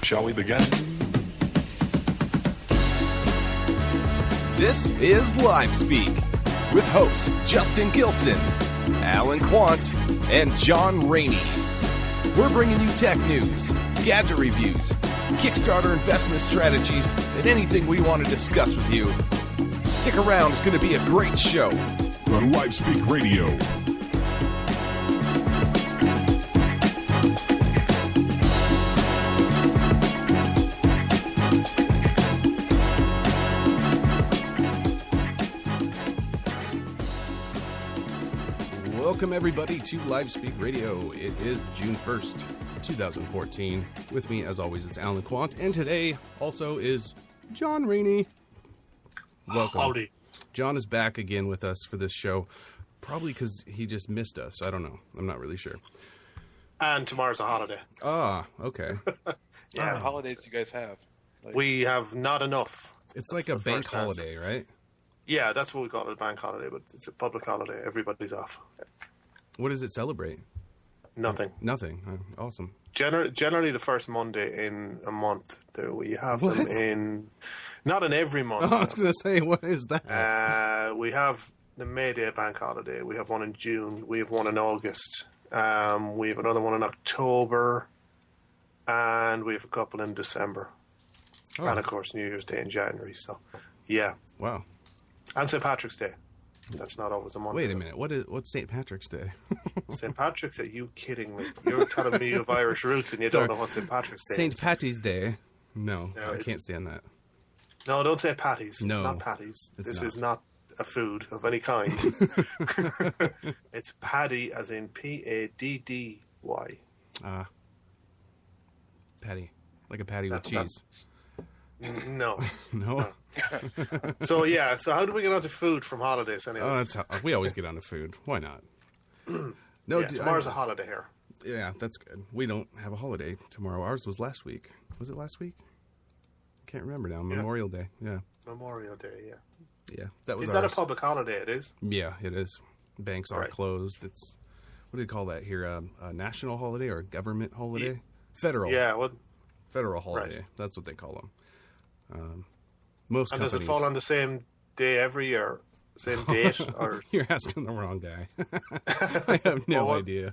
Shall we begin? This is Live Speak with hosts Justin Gilson, Alan Quant, and John Rainey. We're bringing you tech news, gadget reviews, Kickstarter investment strategies, and anything we want to discuss with you. Stick around, it's going to be a great show. On Live Speak Radio. Welcome, everybody, to Live Speak Radio. It is June 1st, 2014. With me, as always, it's Alan Quant, and today also is John Rainey. Welcome. Howdy. John is back again with us for this show, probably because he just missed us. I don't know. I'm not really sure. And tomorrow's a holiday. Ah, okay. Yeah. What holidays do you guys have? We have not enough. It's That's like a the bank first answer. holiday, right? Yeah, that's what we call it, a bank holiday, but it's a public holiday. Everybody's off. What does it celebrate? Nothing. Nothing. Awesome. Generally the first Monday in a month. We have What? them in... Not in every month. I was going to say, what is that? We have the May Day bank holiday. We have one in June. We have one in August. We have another one in October. And we have a couple in December. Oh. And, of course, New Year's Day in January. So, yeah. Wow. And St. Patrick's Day. That's not always a Monday. Wait a minute. What's St. Patrick's Day? St. Patrick's Day? You kidding me? You're telling me you have Irish roots and you don't know what St. Patrick's Day St. is. Patty's Day. No, No, I it's- can't stand that. No, don't say patties. No, it's not patties. it's This not. is not a food of any kind. It's paddy, as in P-A-D-D-Y. Patty. Like a patty with That's- cheese. No. No? So, yeah. So how do we get onto food from holidays anyways? Oh, that's how, we always get on to food. Why not? No, yeah, tomorrow's a holiday here. Yeah, that's good. We don't have a holiday tomorrow. Ours was last week. Was it last week? Can't remember now. Memorial Day. Yeah. Memorial Day, yeah. Yeah. That was Is that a ours. public holiday? It is? Yeah, it is. Banks are Right. closed. It's, what do they call that here? A national holiday or a government holiday? Federal. Yeah. Well, Federal holiday. Right. That's what they call them. Most and companies. does it fall on the same day every year? Same date? Or You're asking the wrong guy. I have no Well, idea.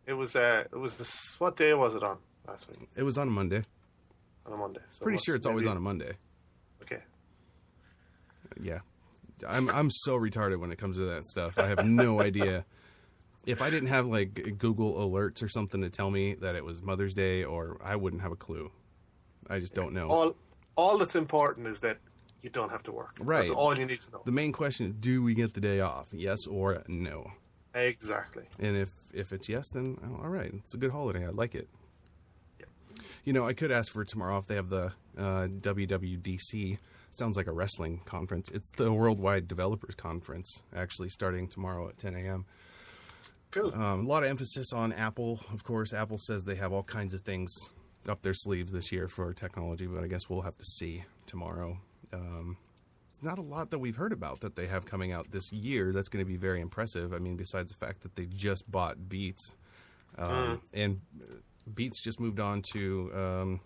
It was what day was it on last week? It was on a Monday. On a Monday. So Pretty sure it's always on a Monday. Okay. Yeah. I'm so retarded when it comes to that stuff. I have no idea. If I didn't have like Google alerts or something to tell me that it was Mother's Day, or I wouldn't have a clue. I just don't know. All that's important is that you don't have to work. Right. That's all you need to know. The main question is, do we get the day off? Yes or no? Exactly. And if it's yes, then all right. It's a good holiday. I like it. Yeah. You know, I could ask for tomorrow if they have the WWDC. Sounds like a wrestling conference. It's the Worldwide Developers Conference, actually, starting tomorrow at 10 a.m. Cool. A lot of emphasis on Apple. Of course, Apple says they have all kinds of things up their sleeves this year for technology, but I guess we'll have to see tomorrow. Not a lot that we've heard about that they have coming out this year that's going to be very impressive. I mean, besides the fact that they just bought Beats, and Beats just moved on to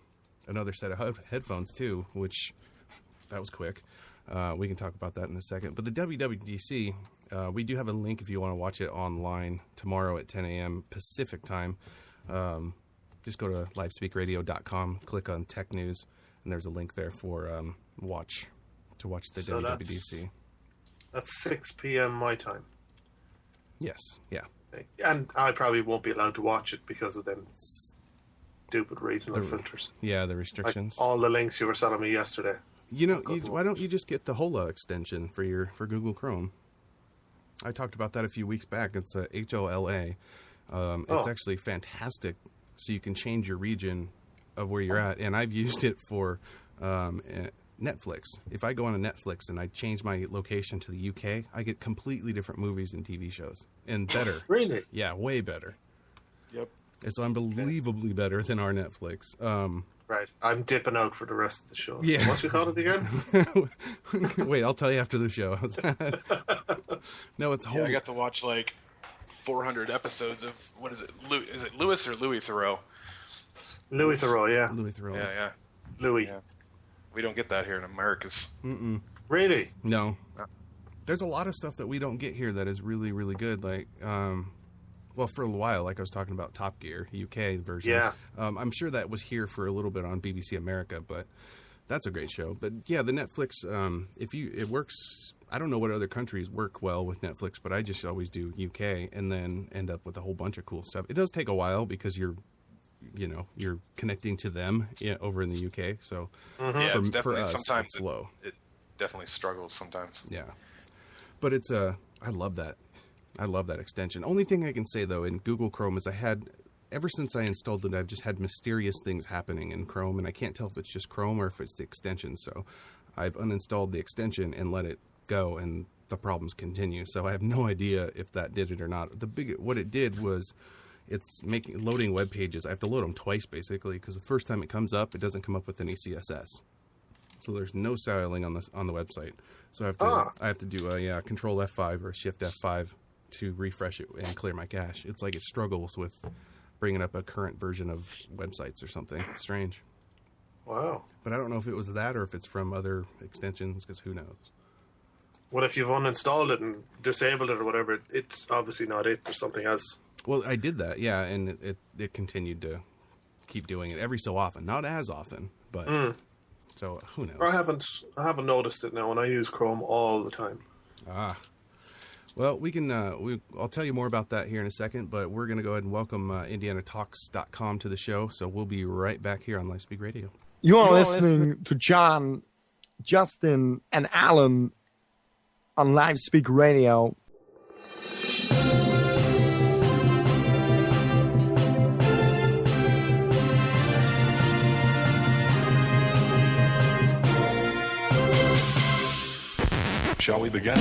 another set of headphones too, which that was quick. We can talk about that in a second. But the WWDC, we do have a link if you want to watch it online tomorrow at 10 a.m. Pacific time. Just go to livespeakradio.com, click on Tech News, and there's a link there for to watch the So WWDC. That's 6 p.m. my time. Yes, yeah. And I probably won't be allowed to watch it because of them stupid regional filters. Yeah, the Like restrictions. all the links you were selling me yesterday. You know, why don't you just get the HOLA extension for Google Chrome? I talked about that a few weeks back. It's a HOLA. It's actually fantastic, so you can change your region of where you're at. And I've used it for Netflix. If I go on a Netflix and I change my location to the UK, I get completely different movies and TV shows, and better. Really? Yeah, way better. Yep. It's unbelievably better than our Netflix. Right. I'm dipping out for the rest of the show. Yeah. So what you call it again? Wait, I'll tell you after the show. No, it's whole. Yeah, I got to watch like 400 episodes of, what is it? Is it Louis or Louis Theroux? Louis Theroux, yeah. Louis Theroux. Yeah. Louis. Yeah. We don't get that here in Americas. Really? No. There's a lot of stuff that we don't get here that is really, really good. Like, well, for a while, like I was talking about Top Gear, UK version. Yeah. I'm sure that was here for a little bit on BBC America, but that's a great show. But yeah, the Netflix, it works. I don't know what other countries work well with Netflix, but I just always do UK and then end up with a whole bunch of cool stuff. It does take a while because you're connecting to them over in the UK. So Yeah, it's definitely for us, sometimes it's slow. It definitely struggles sometimes. Yeah. But it's I love that. I love that extension. Only thing I can say though in Google Chrome is ever since I installed it, I've just had mysterious things happening in Chrome, and I can't tell if it's just Chrome or if it's the extension. So I've uninstalled the extension and let it go, and the problems continue. So I have no idea if that did it or not. What it did was it's loading web pages. I have to load them twice basically, because the first time it comes up, it doesn't come up with any CSS. So there's no styling on the website. So I have to do a Control F5 or a Shift F5 to refresh it and clear my cache. It's like it struggles with bringing up a current version of websites or something. It's strange. Wow. But I don't know if it was that or if it's from other extensions, because who knows? What if you've uninstalled it and disabled it or whatever? It's obviously not it. There's something else. Well, I did that, yeah, and it continued to keep doing it every so often. Not as often, but so who knows? I haven't noticed it now, and I use Chrome all the time. Well, we can. I'll tell you more about that here in a second, but we're going to go ahead and welcome IndianaTalks.com to the show. So we'll be right back here on LifeSpeak Radio. You are listening to John, Justin, and Alan on LifeSpeak Radio. Shall we begin?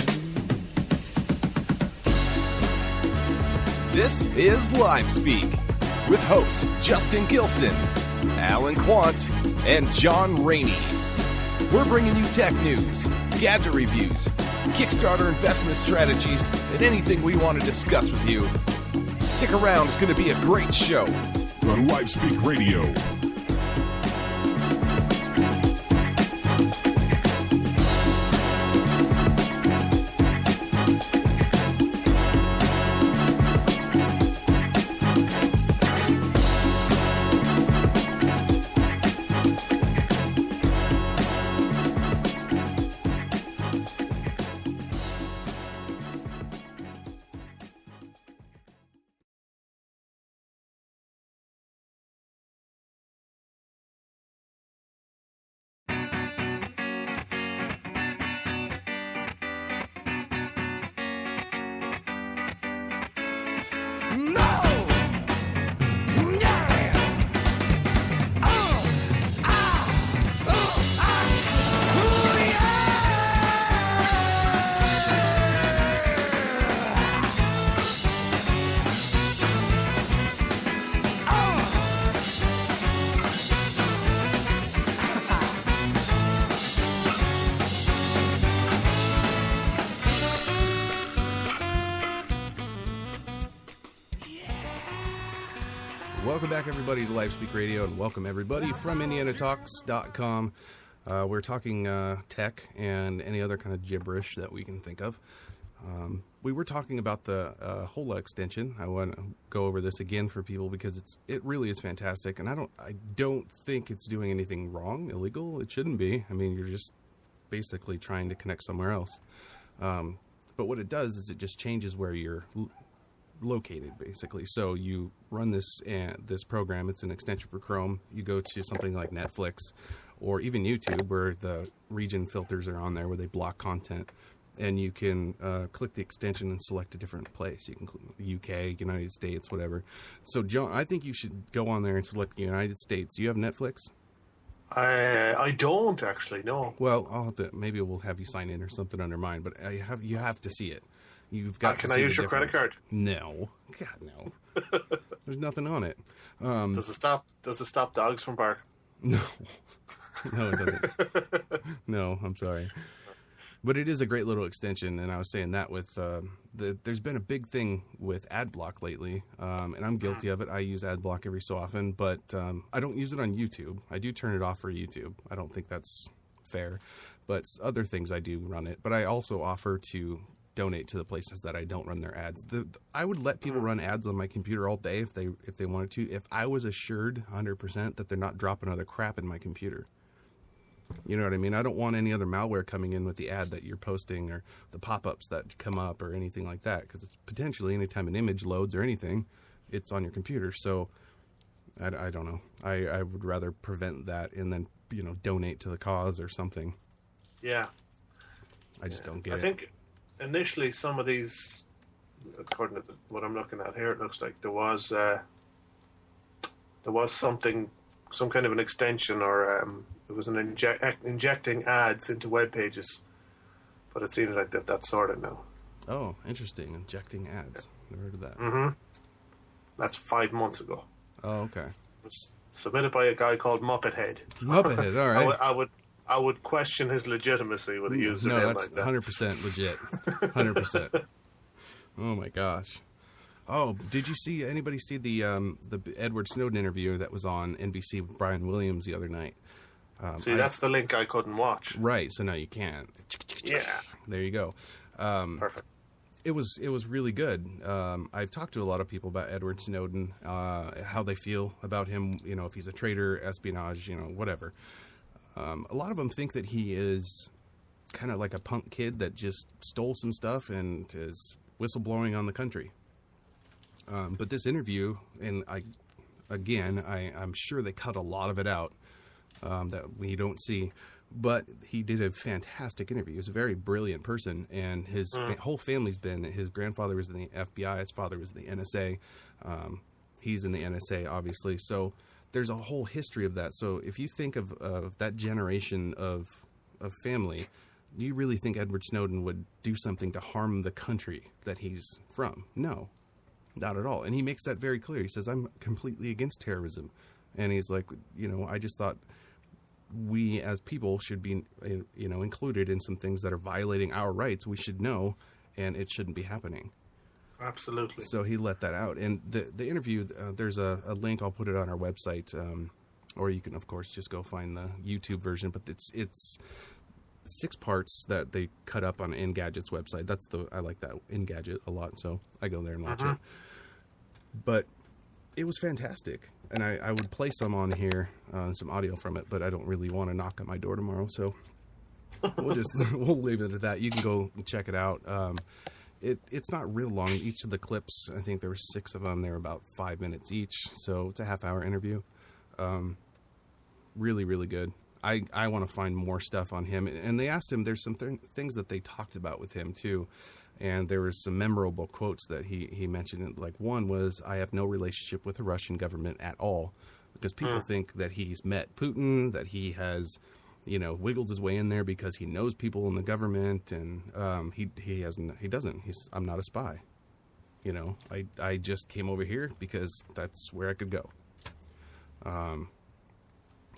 This is LiveSpeak with hosts Justin Gilson, Alan Quant, and John Rainey. We're bringing you tech news, gadget reviews, Kickstarter investment strategies, and anything we want to discuss with you. Stick around, it's going to be a great show. On LiveSpeak Radio. Welcome back, everybody, to LiveSpeak Radio, and welcome everybody from IndianaTalks.com. We're talking tech and any other kind of gibberish that we can think of. We were talking about the HOLA extension. I want to go over this again for people because it really is fantastic, and I don't think it's doing anything wrong, illegal. It shouldn't be. I mean, you're just basically trying to connect somewhere else. But what it does is it just changes where you're located, basically. So you run this program. It's an extension for Chrome. You go to something like Netflix or even YouTube, where the region filters are on there, where they block content, and you can click the extension and select a different place. You can UK, United States, whatever. So John, I think you should go on there and select the United States. Do you have Netflix? I don't actually, no. Well, maybe we'll have you sign in or something under mine, but you have to see it. You've got. Can I use your credit card? No, God, no. There's nothing on it. Does it stop dogs from barking? No, no, it doesn't. No, I'm sorry. But it is a great little extension, and I was saying that with there's been a big thing with ad block lately, and I'm guilty of it. I use ad block every so often, but I don't use it on YouTube. I do turn it off for YouTube. I don't think that's fair, but other things I do run it. But I also offer to donate to the places that I don't run their ads. I would let people run ads on my computer all day if they wanted to, if I was assured 100% that they're not dropping other crap in my computer. You know what I mean? I don't want any other malware coming in with the ad that you're posting or the pop-ups that come up or anything like that, because it's potentially anytime an image loads or anything, it's on your computer. So I don't know. I would rather prevent that and then, donate to the cause or something. Yeah. I just don't get it. I think initially some of these, according to what I'm looking at here, it looks like there was something, some kind of an extension, or it was injecting ads into web pages, but it seems like that's sorted now. Oh, interesting. Injecting ads. Never heard of that. Mm-hmm. That's 5 months ago. Oh, okay. It was submitted by a guy called Muppet So Muppet, all right. I would question his legitimacy with a username no, that's like that. 100% legit. 100%. Oh my gosh. Oh, did you see anybody see the Edward Snowden interview that was on NBC with Brian Williams the other night? That's the link I couldn't watch. Right, so now you can. Yeah. There you go. Perfect. It was really good. I've talked to a lot of people about Edward Snowden, how they feel about him, if he's a traitor, espionage, whatever. A lot of them think that he is kind of like a punk kid that just stole some stuff and is whistleblowing on the country. But this interview, and I'm sure they cut a lot of it out that we don't see, but he did a fantastic interview. He was a very brilliant person, and his whole family's been, his grandfather was in the FBI, his father was in the NSA. He's in the NSA, obviously. So there's a whole history of that. So if you think of that generation of family, do you really think Edward Snowden would do something to harm the country that he's from? No, not at all. And he makes that very clear. He says, I'm completely against terrorism. And he's like, I just thought we as people should be, included in some things that are violating our rights. We should know, and it shouldn't be happening. Absolutely. So he let that out. And the interview, there's a link. I'll put it on our website, or you can, of course, just go find the YouTube version. But it's 6 parts that they cut up on Engadget's website. I like that Engadget a lot, so I go there and watch it. But it was fantastic. And I would play some on here, some audio from it, but I don't really want to knock on my door tomorrow, so we'll leave it at that. You can go and check it out. It's not real long. Each of the clips, I think there were 6 of them. They were about 5 minutes each, so it's a half-hour interview. Really, really good. I want to find more stuff on him. And they asked him, there's some things that they talked about with him, too. And there was some memorable quotes that he mentioned. Like, one was, I have no relationship with the Russian government at all. Because people think that he's met Putin, that he has, wiggled his way in there because he knows people in the government. And he doesn't. I'm not a spy. I just came over here because that's where I could go.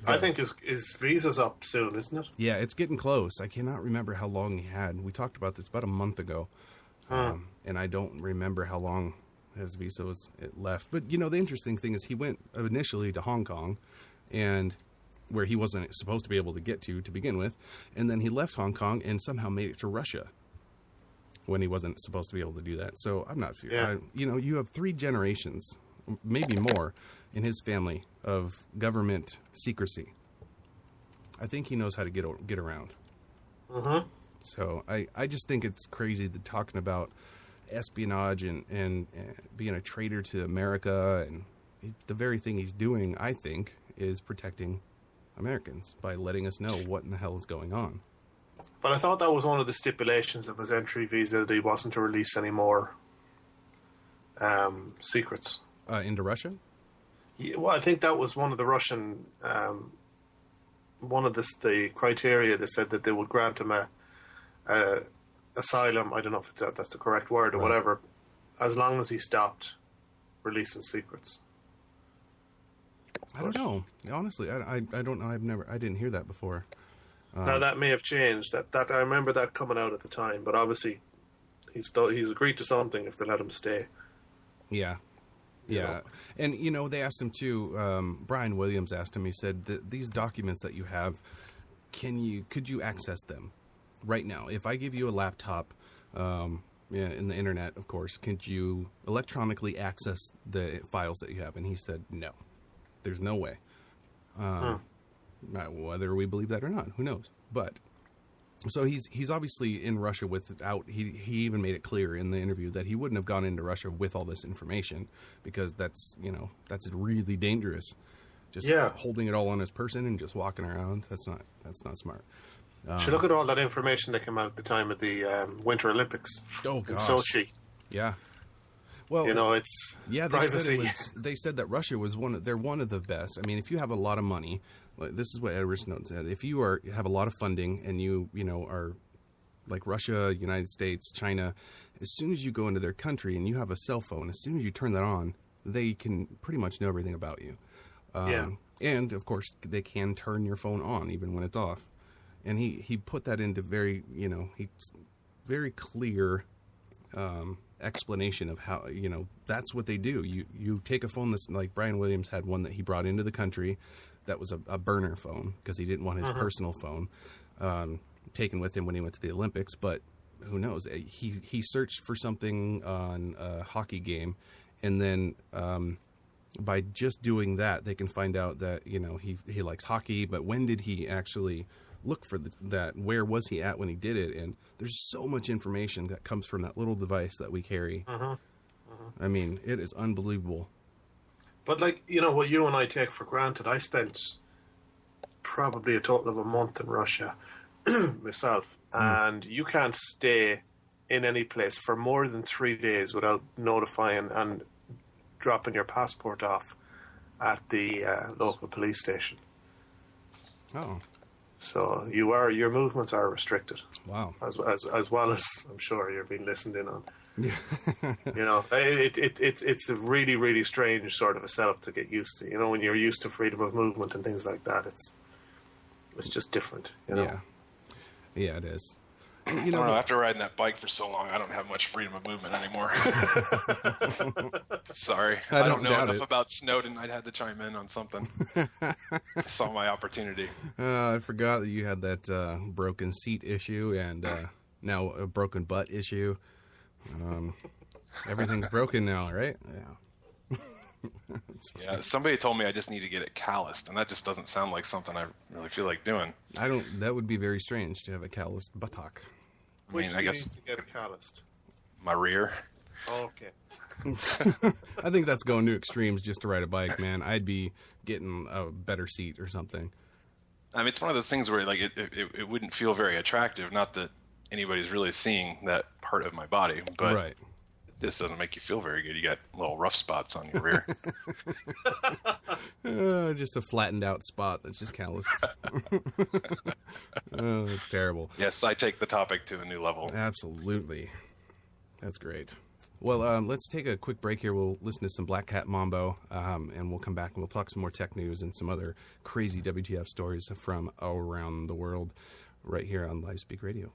I think his visa's up soon, isn't it? Yeah, it's getting close. I cannot remember how long he had. We talked about this about a month ago. And I don't remember how long his visa was left. But, the interesting thing is he went initially to Hong Kong, and where he wasn't supposed to be able to get to begin with. And then he left Hong Kong and somehow made it to Russia when he wasn't supposed to be able to do that. So I'm not sure. Yeah. You have 3 generations, maybe more, in his family of government secrecy. I think he knows how to get around. Mm-hmm. So I just think it's crazy that talking about espionage and being a traitor to America, and the very thing he's doing, I think, is protecting Americans by letting us know what in the hell is going on. But I thought that was one of the stipulations of his entry visa, that he wasn't to release any more secrets. Into Russia? Yeah, well, I think that was one of the Russian, one of the criteria. They said that they would grant him asylum. I don't know if that's the correct word or whatever, as long as he stopped releasing secrets. I don't know. Honestly, I don't know. I didn't hear that before. Now that may have changed. That I remember that coming out at the time, but obviously he's agreed to something if they let him stay. Yeah. Yeah. And, they asked him too, Brian Williams asked him, he said, these documents that you have, could you access them right now? If I give you a laptop, in the internet, of course, could you electronically access the files that you have? And he said, no, there's no way. Whether we believe that or not, who knows? But so he's obviously in Russia without. He even made it clear in the interview that he wouldn't have gone into Russia with all this information because that's really dangerous. Just holding it all on his person and just walking around. That's not smart. Should look at all that information that came out at the time of the Winter Olympics in Sochi. Yeah. Well, it's privacy. They said that Russia was they're one of the best. I mean, if you have a lot of money, this is what Edward Snowden said. If you have a lot of funding and you are like Russia, United States, China, as soon as you go into their country and you have a cell phone, as soon as you turn that on, they can pretty much know everything about you. And of course, they can turn your phone on even when it's off. And he put that into very clear explanation of how, that's what they do. You take a phone that's like Brian Williams had one that he brought into the country that was a burner phone because he didn't want his personal phone taken with him when he went to the Olympics. But who knows? He searched for something on a hockey game, and then by just doing that, they can find out that, he likes hockey, but when did he actually look for that? Where was he at when he did it? And there's so much information that comes from that little device that we carry. I mean, it is unbelievable. But what you and I take for granted, I spent probably a total of a month in Russia myself, and you can't stay in any place for more than 3 days without notifying and dropping your passport off at the local police station. Oh. So your movements are restricted. Wow. As well as I'm sure you're being listened in on. It's a really, really strange sort of a setup to get used to. When you're used to freedom of movement and things like that, it's just different. Yeah, it is. I don't know, after riding that bike for so long, I don't have much freedom of movement anymore. Sorry. I don't know enough about Snowden. I'd had to chime in on something. I saw my opportunity. I forgot that you had that broken seat issue and now a broken butt issue. Everything's broken now, right? Yeah. Yeah, somebody told me I just need to get it calloused, and that just doesn't sound like something I really feel like doing. That would be very strange to have a calloused buttock. I guess to get it calloused. My rear. Oh, okay. I think that's going to extremes just to ride a bike, man. I'd be getting a better seat or something. I mean, it's one of those things where it wouldn't feel very attractive. Not that anybody's really seeing that part of my body, but right. This doesn't make you feel very good. You got little rough spots on your rear. Just a flattened out spot that's just calloused. Oh, it's terrible. Yes, I take the topic to a new level. Absolutely. That's great. Well, let's take a quick break here. We'll listen to some Black Cat Mambo, and we'll come back and we'll talk some more tech news and some other crazy WTF stories from around the world right here on Live Speak Radio.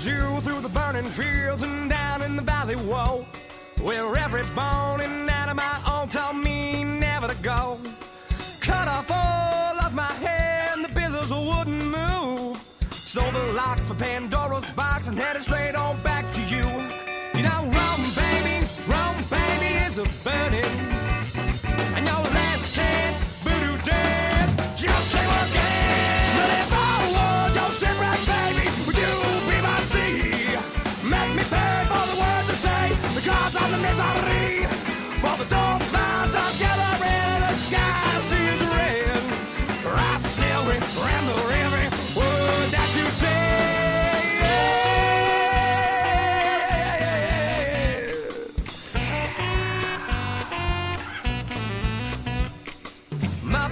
You through the burning fields and down in the valley, whoa, where every bone and atom my own told me never to go. Cut off all of my hair and the billows wouldn't move. So the locks for Pandora's box and headed straight on back to you. Rome baby is a burning, and your last chance, voodoo dance, just stay working. But if I was your shipwreck, baby, would you be my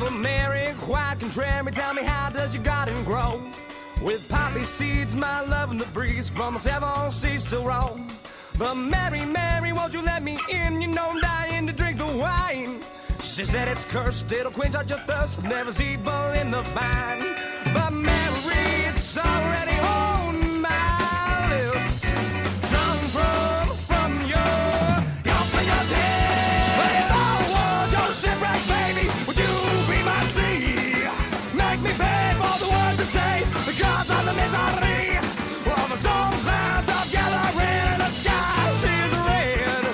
Ave Mary, quiet contrary, tell me how does your garden grow? With poppy seeds, my love in the breeze, from the 7 seas to Rome. But Mary, Mary, won't you let me in? You know I'm dying to drink the wine. She said it's cursed, it'll quench out your thirst, never's evil in the vine. But Mary, it's already on my lips, drunk from your fingertips. But if I want your shipwreck, baby, would you be my sea? Make me pay for the words to say, because of the misery of the storm clouds of gathering in the sky. She is red.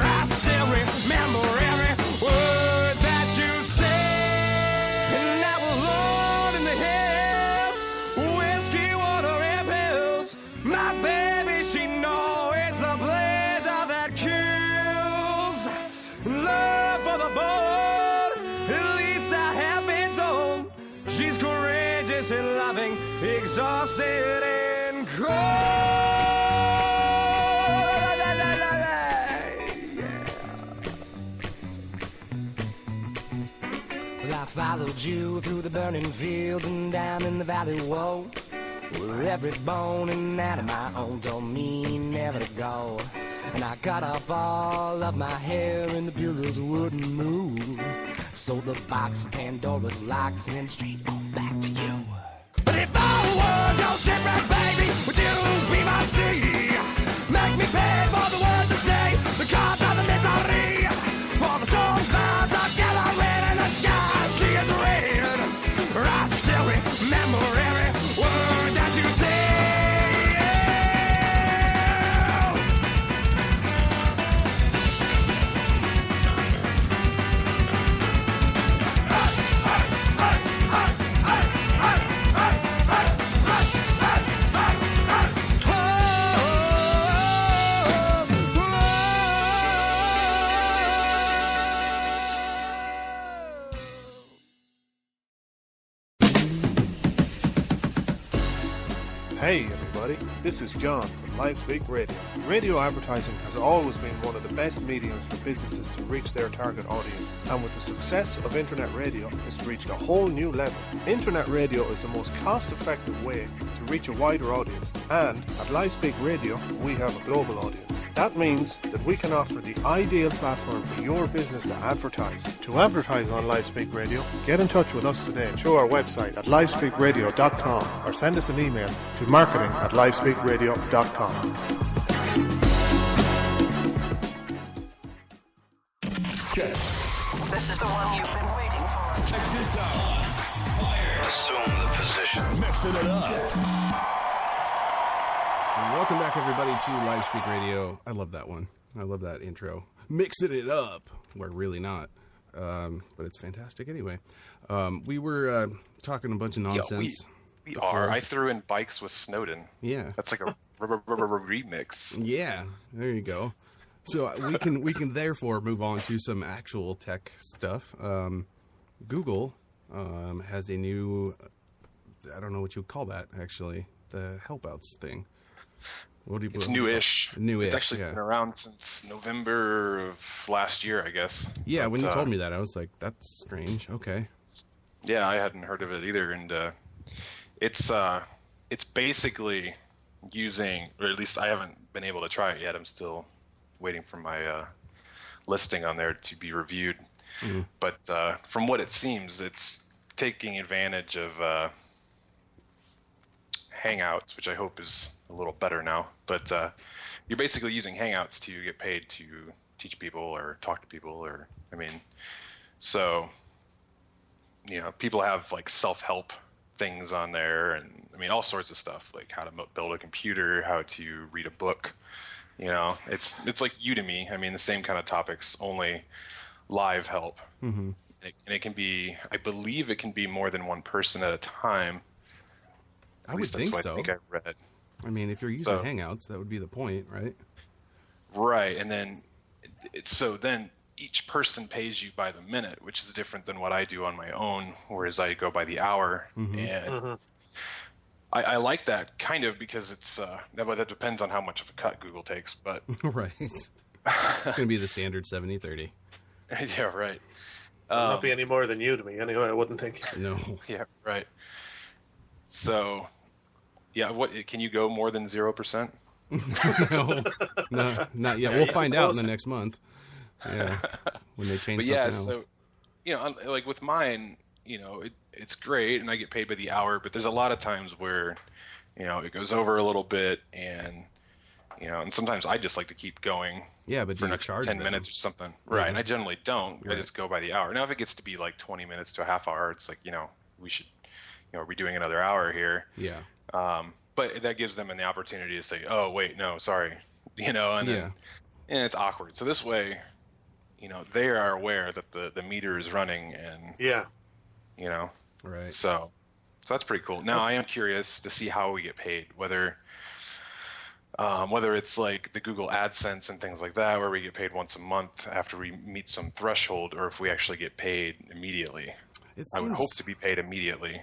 I still remember every word that you said. And I will Lord in the hills, whiskey, water, and pills. My baby, she know it's a pleasure that kills. Love for the bold, at least I have been told. She's courageous and loving, exhausted and cold. Well, I followed you through the burning fields and down in the valley, whoa, where every bone and atom I own told me never to go. And I cut off all of my hair and the pillows wouldn't move. So the box of Pandora's locks and then straight on back to you. But if I was your shipwreck, baby, would you be my sea? Make me pay for the words to say, because of the misery. For the storm clouds are gathering in the sky. She is red. I still remember every word that you said. Hey everybody, this is John from LiveSpeak Radio. Radio advertising has always been one of the best mediums for businesses to reach their target audience, and with the success of internet radio, it's reached a whole new level. Internet radio is the most cost-effective way to reach a wider audience, and at LiveSpeak Radio, we have a global audience. That means that we can offer the ideal platform for your business to advertise. To advertise on LiveSpeak Radio, get in touch with us today through our website at livespeakradio.com or send us an email to marketing@livespeakradio.com. This is the one you've been waiting for. Check this out. Assume the position. Mixing it up. Welcome back, everybody, to LiveSpeak Radio. I love that one. I love that intro. Mixing it up. We're really not. But it's fantastic anyway. We were talking a bunch of nonsense. We are. I threw in Bikes with Snowden. Yeah. That's like a remix. Yeah. There you go. So we can therefore move on to some actual tech stuff. Google has a new, I don't know what you would call that, actually, the helpouts thing. What do you? It's newish. Newish. It's actually been around since November of last year, I guess. Yeah, but, when you told me that, I was like, "That's strange." Okay. Yeah, I hadn't heard of it either, and it's basically using, or at least I haven't been able to try it yet. I'm still waiting for my listing on there to be reviewed. Mm-hmm. But from what it seems, it's taking advantage of Hangouts, which I hope is a little better now. But you're basically using Hangouts to get paid to teach people or talk to people, or so people have like self-help things on there, and I mean all sorts of stuff, like how to build a computer, how to read a book. It's like Udemy. I mean, the same kind of topics, only live help. Mm-hmm. And it can be, I believe it can be more than one person at a time. I would think so. I think I read. I mean, if you're using Hangouts, that would be the point, right? Right, and then then each person pays you by the minute, which is different than what I do on my own, whereas I go by the hour. Mm-hmm. And mm-hmm. I like that kind of because it's that depends on how much of a cut Google takes, but right, it's gonna be the standard 70-30. Yeah, right. Not be any more than Udemy anyway, I wouldn't think. No. Yeah, right. So, yeah, what can you go more than 0%? No, not yet. We'll find out in the next month. Yeah, when they change But something yeah, else. so like with mine, it's great and I get paid by the hour, but there's a lot of times where it goes over a little bit, and and sometimes I just like to keep going. Yeah, but for do you next charge 10 them? minutes or something, right? And I generally don't. Right. I just go by the hour. Now, if it gets to be like 20 minutes to a half hour, it's like we should, are we doing another hour here? Yeah. But that gives them an opportunity to say, oh wait, no, sorry, and then, and it's awkward. So this way, they are aware that the meter is running, and right. So that's pretty cool. Now I am curious to see how we get paid, whether it's like the Google AdSense and things like that, where we get paid once a month after we meet some threshold, or if we actually get paid immediately. I would hope to be paid immediately.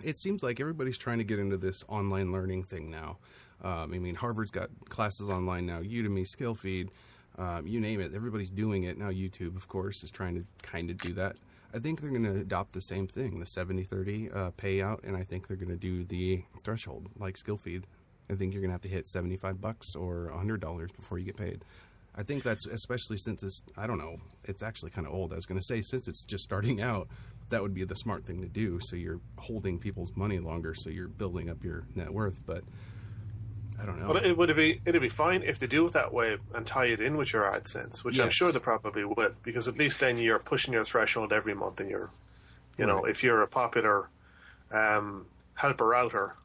It seems like everybody's trying to get into this online learning thing now. I mean, Harvard's got classes online now, Udemy, Skillfeed, you name it. Everybody's doing it now. YouTube, of course, is trying to kind of do that. I think they're going to adopt the same thing, the 70-30 payout, and I think they're going to do the threshold like Skillfeed. I think you're going to have to hit $75 or $100 before you get paid. I think that's, especially since it's, I don't know, it's actually kind of old. I was going to say, since it's just starting out, that would be the smart thing to do. So you're holding people's money longer, so you're building up your net worth. But I don't know. But it'd be fine if they do it that way and tie it in with your AdSense, which I'm sure they probably will, because at least then you're pushing your threshold every month, and you're, if you're a popular helper outer,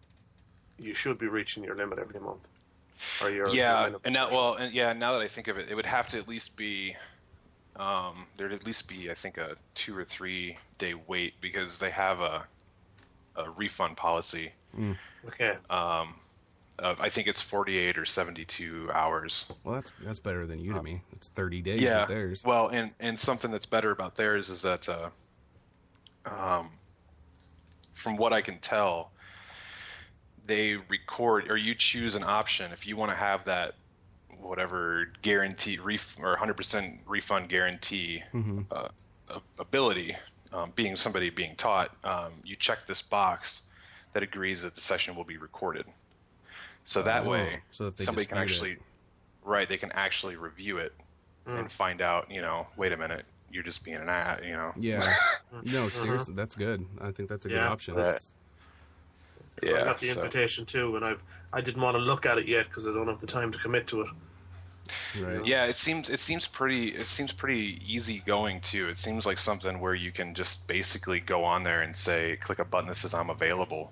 you should be reaching your limit every month. Or your now that I think of it, it would have to at least be there'd at least be, I think, a 2 or 3 day wait, because they have a refund policy. Okay. I think it's 48 or 72 hours. Well, that's better than Udemy. It's 30 days with theirs. Well, and something that's better about theirs is that from what I can tell, they record, or you choose an option if you want to have that whatever guarantee or 100% refund guarantee ability, being somebody being taught, you check this box that agrees that the session will be recorded. So that way, so if somebody can actually, they can actually review it and find out, wait a minute, you're just being an ad, Yeah. No, seriously, that's good. I think that's a good option. I got the invitation too, and I didn't want to look at it yet because I don't have the time to commit to it. Right. Yeah, it seems pretty easy going too. It seems like something where you can just basically go on there and click a button that says I'm available.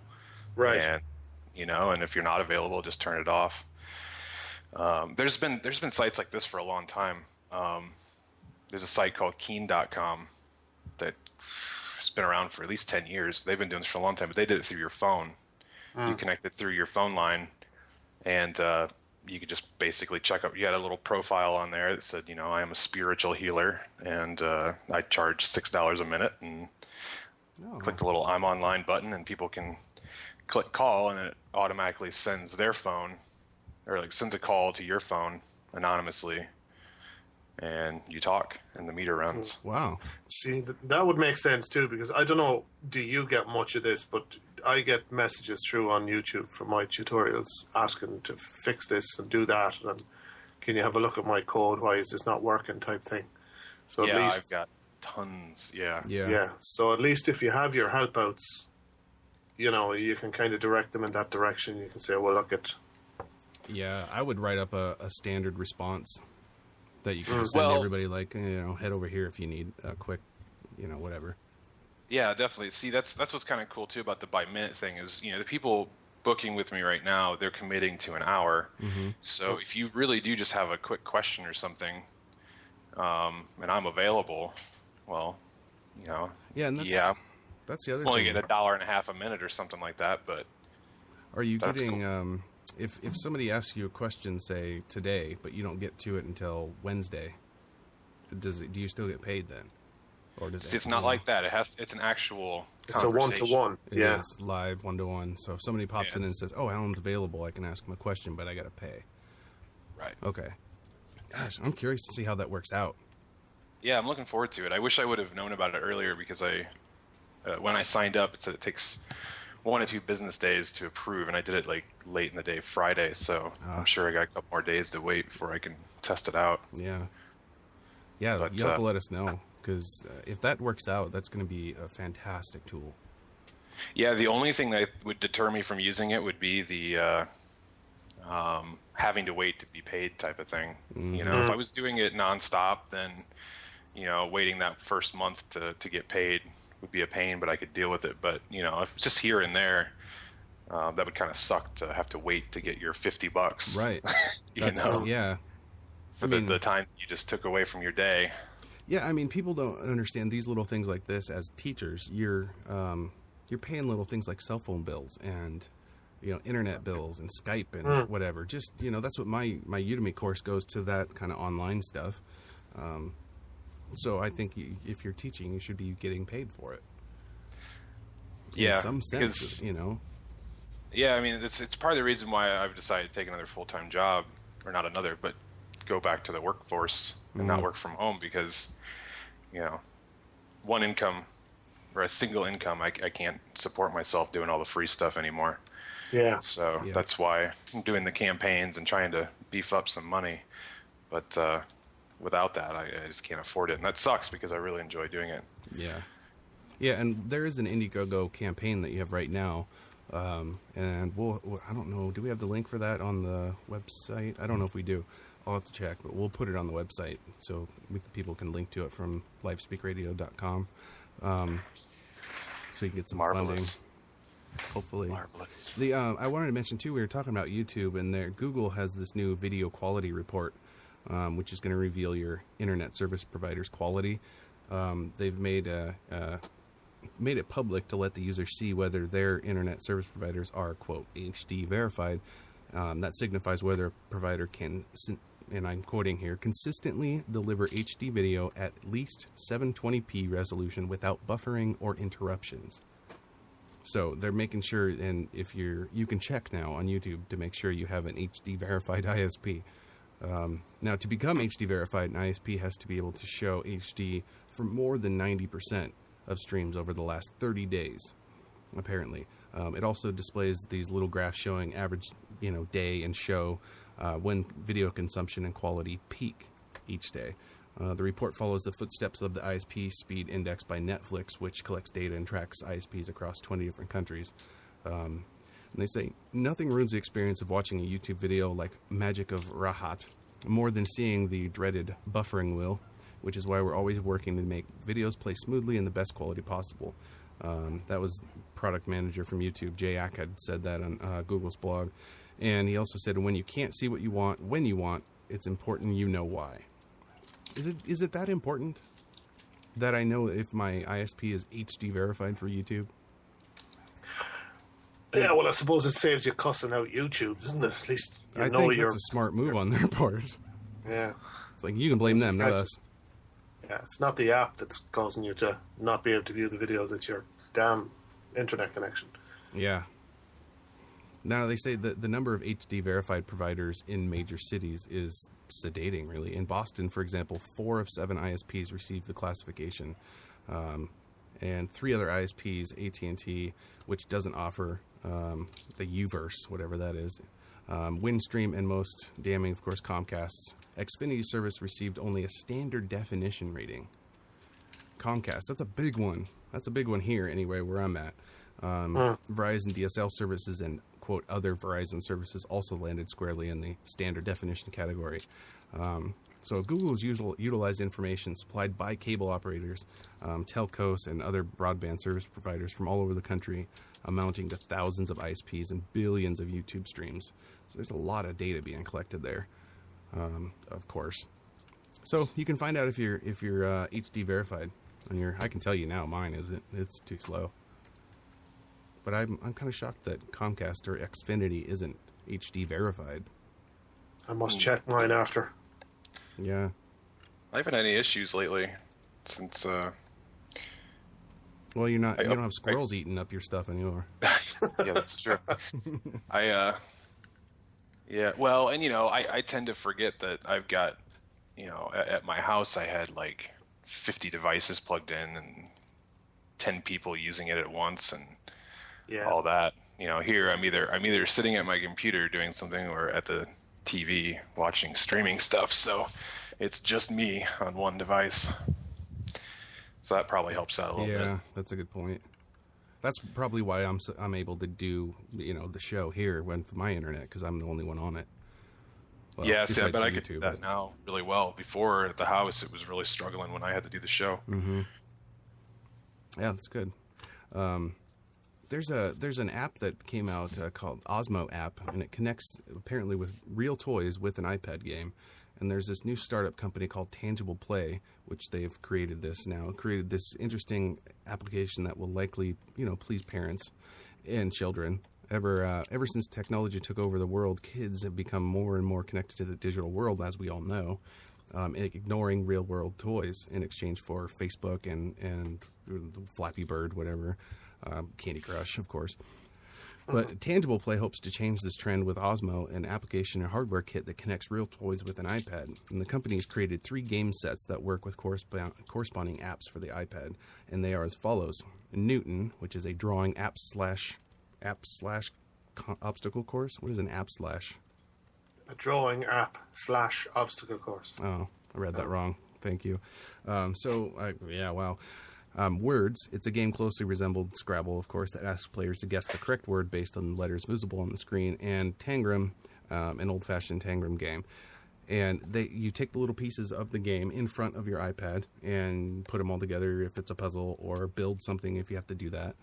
Right. And and if you're not available, just turn it off. There's been sites like this for a long time. There's a site called Keen.com that has been around for at least 10 years. They've been doing this for a long time, but they did it through your phone. You connect it through your phone line, and you could just basically check up. You had a little profile on there that said, I am a spiritual healer, and I charge $6 a minute, and click the little I'm online button, and people can click call, and it automatically sends their phone, or sends a call to your phone anonymously, and you talk, and the meter runs. Wow. See, that would make sense too, because I don't know, do you get much of this, but I get messages through on YouTube for my tutorials asking to fix this and do that, and can you have a look at my code, why is this not working, type thing. So at least, I've got tons. Yeah. So at least if you have your help outs, you can kind of direct them in that direction. You can say, well, look at. Yeah, I would write up a standard response that you can just send to everybody, head over here if you need a quick, whatever. Yeah, definitely. See, that's what's kind of cool too about the by minute thing is, the people booking with me right now, they're committing to an hour. So if you really do just have a quick question or something, and I'm available, well, that's the other only thing. get $1.50 a minute or something like that. But are you getting cool. If somebody asks you a question, say today, but you don't get to it until Wednesday, do you still get paid then? Or does it's not like that. It's an actual It's a one-to-one. Yeah. It's live one-to-one. So if somebody pops in and says, oh, Alan's available, I can ask him a question, but I got to pay. Right. Okay. Gosh, I'm curious to see how that works out. Yeah, I'm looking forward to it. I wish I would have known about it earlier because when I signed up, it said it takes 1 to 2 business days to approve, and I did it like late in the day Friday, so I'm sure I got a couple more days to wait before I can test it out. Yeah, But, you have to let us know, because if that works out, that's going to be a fantastic tool. Yeah, the only thing that would deter me from using it would be the having to wait to be paid type of thing. You know, if I was doing it nonstop, then, you know, waiting that first month to get paid would be a pain, but I could deal with it. But, you know, if just here and there, that would kind of suck to have to wait to get your $50. Right. You know? Yeah. For the time you just took away from your day. Yeah, I mean, people don't understand these little things like this as teachers. You're paying little things like cell phone bills and, you know, internet bills and Skype and whatever. Just, you know, that's what my Udemy course goes to, that kind of online stuff. So I think if you're teaching, you should be getting paid for it. Yeah, in some sense, because, you know. Yeah, I mean, it's part of the reason why I've decided to take another full-time job, or not another, but go back to the workforce and not work from home, because, you know, one income or a single income, I can't support myself doing all the free stuff anymore. Yeah. So that's why I'm doing the campaigns and trying to beef up some money. But without that, I just can't afford it. And that sucks because I really enjoy doing it. Yeah. Yeah, and there is an Indiegogo campaign that you have right now. And I don't know, do we have the link for that on the website? I don't know if we do. I'll have to check, but we'll put it on the website so people can link to it from livespeakradio.com. So you can get some funding. Hopefully. Marvelous. I wanted to mention too, we were talking about YouTube, and Google has this new video quality report, which is going to reveal your internet service provider's quality. They've made it public to let the user see whether their internet service providers are, quote, HD verified. That signifies whether a provider can, and I'm quoting here, consistently deliver HD video at least 720p resolution without buffering or interruptions. So they're making sure, and if you can check now on YouTube to make sure you have an HD verified ISP. Now, to become HD verified, an ISP has to be able to show HD for more than 90% of streams over the last 30 days, apparently. It also displays these little graphs showing average, day and show when video consumption and quality peak each day. The report follows the footsteps of the ISP speed index by Netflix, which collects data and tracks ISPs across 20 different countries. And they say, nothing ruins the experience of watching a YouTube video like Magic of Rahat more than seeing the dreaded buffering wheel, which is why we're always working to make videos play smoothly in the best quality possible. That was product manager from YouTube, Jay Ack, had said that on Google's blog. And he also said, when you can't see what you want, when you want, it's important you know why. Is it that important that I know if my ISP is HD verified for YouTube? Yeah, well, I suppose it saves you cussing out YouTube, doesn't it? At least I think that's a smart move on their part. Yeah. It's like, you can blame them, not us. Yeah, it's not the app that's causing you to not be able to view the videos. It's your damn internet connection. Yeah. Now, they say that the number of HD verified providers in major cities is sedating, really. In Boston, for example, 4 of 7 ISPs received the classification. And 3 other ISPs, AT&T, which doesn't offer the Uverse, whatever that is, Windstream, and most damning, of course, Comcast's Xfinity service received only a standard definition rating. Comcast, that's a big one. That's a big one here, anyway, where I'm at. Verizon DSL services and, quote, other Verizon services also landed squarely in the standard definition category. So Google's utilize information supplied by cable operators, telcos, and other broadband service providers from all over the country, amounting to thousands of ISPs and billions of YouTube streams. So there's a lot of data being collected there, of course. So you can find out if you're HD verified on your. I can tell you now, mine isn't. It's too slow. But I'm kind of shocked that Comcast or Xfinity isn't HD verified. I must check mine after. Yeah. I haven't had any issues lately since. Well, you don't have squirrels eating up your stuff anymore. Yeah, that's true. Yeah. Well, and I tend to forget that I've got, at my house I had like 50 devices plugged in and 10 people using it at once and all that. You know, here I'm either sitting at my computer doing something or at the TV watching streaming stuff, so it's just me on one device. So that probably helps out a little bit. Yeah, that's a good point. That's probably why I'm able to do, you know, the show here for my internet, because I'm the only one on it. Well, yeah, see, I bet I could do that now really well. Before at the house, it was really struggling when I had to do the show. Mm-hmm. Yeah, that's good. There's an app that came out called Osmo app, and it connects apparently with real toys with an iPad game. And there's this new startup company called Tangible Play, which they've created this interesting application that will likely, you know, please parents and children. Ever since technology took over the world, kids have become more and more connected to the digital world, as we all know, ignoring real world toys in exchange for Facebook and Flappy Bird, whatever, Candy Crush, of course. But Tangible Play hopes to change this trend with Osmo, an application and hardware kit that connects real toys with an iPad. And the company has created 3 game sets that work with corresponding apps for the iPad. And they are as follows. Newton, which is a drawing app slash obstacle course. What is an app slash? A drawing app / obstacle course. Oh, I read that wrong. Thank you. Wow. Words. It's a game closely resembled Scrabble, of course, that asks players to guess the correct word based on the letters visible on the screen. And Tangram, an old-fashioned Tangram game. And you take the little pieces of the game in front of your iPad and put them all together if it's a puzzle, or build something if you have to do that.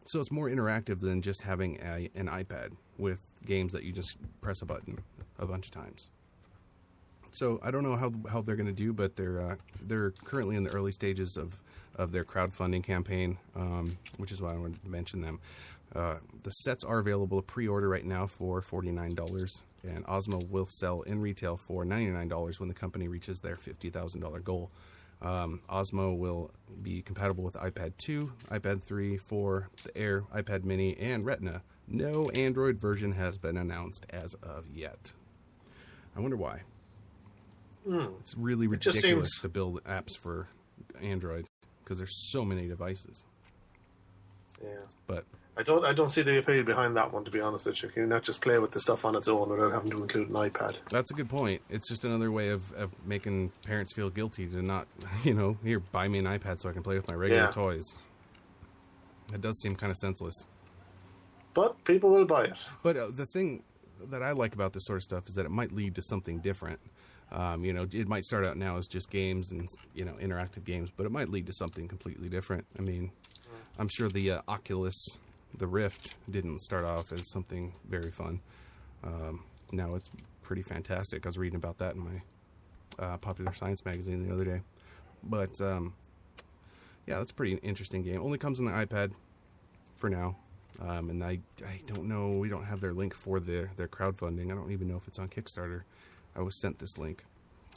So it's more interactive than just having an iPad with games that you just press a button a bunch of times. So I don't know how they're going to do, but they're currently in the early stages of their crowdfunding campaign, which is why I wanted to mention them. The sets are available to pre-order right now for $49, and Osmo will sell in retail for $99 when the company reaches their $50,000 goal. Osmo will be compatible with iPad 2, iPad 3, 4, the Air, iPad Mini, and Retina. No Android version has been announced as of yet. I wonder why. It's really ridiculous to build apps for Android because there's so many devices. Yeah, but I don't see the appeal behind that one, to be honest with you. Can you not just play with the stuff on its own without having to include an iPad? That's a good point. It's just another way of making parents feel guilty to not, here, buy me an iPad so I can play with my regular toys. It does seem kind of senseless. But people will buy it. But the thing that I like about this sort of stuff is that it might lead to something different. It might start out now as just games and, interactive games, but it might lead to something completely different. I mean, I'm sure the Oculus, the Rift, didn't start off as something very fun. Now it's pretty fantastic. I was reading about that in my Popular Science magazine the other day. But, that's a pretty interesting game. Only comes on the iPad for now. And I don't know, we don't have their link for their crowdfunding. I don't even know if it's on Kickstarter. I was sent this link,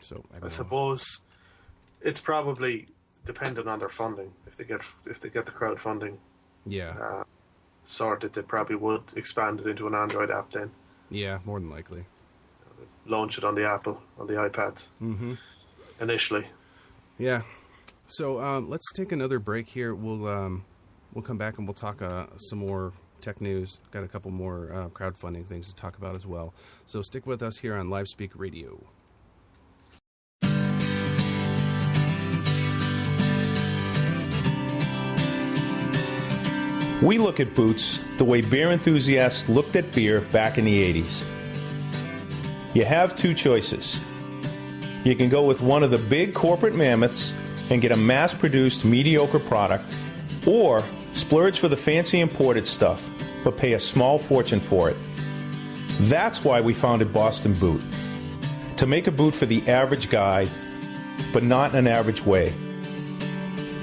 so I suppose it's probably dependent on their funding. If they get the crowdfunding, sorted, they probably would expand it into an Android app then. Yeah, more than likely. Launch it on the iPads initially. Yeah. So let's take another break here. We'll come back and we'll talk some more tech news. Got a couple more crowdfunding things to talk about as well. So stick with us here on LiveSpeak Radio. We look at boots the way beer enthusiasts looked at beer back in the 80s. You have 2 choices. You can go with one of the big corporate mammoths and get a mass-produced mediocre product, or splurge for the fancy imported stuff, but pay a small fortune for it. That's why we founded Boston Boot. To make a boot for the average guy, but not in an average way.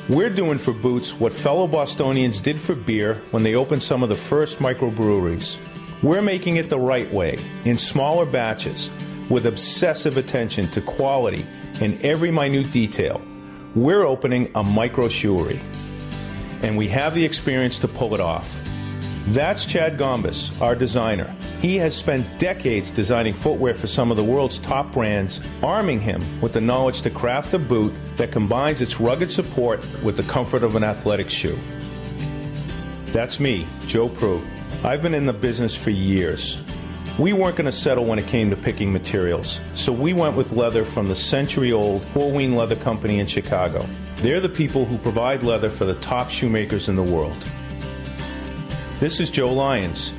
We're doing for boots what fellow Bostonians did for beer when they opened some of the first microbreweries. We're making it the right way, in smaller batches, with obsessive attention to quality in every minute detail. We're opening a micro-shoery. And we have the experience to pull it off. That's Chad Gombas, our designer, He has spent decades designing footwear for some of the world's top brands, arming him with the knowledge to craft a boot that combines its rugged support with the comfort of an athletic shoe. That's me, Joe Prue. I've been in the business for years. We weren't going to settle when it came to picking materials, so we went with leather from the century-old Horween Leather Company in Chicago. They're the people who provide leather for the top shoemakers in the world. This is Joe Lyons.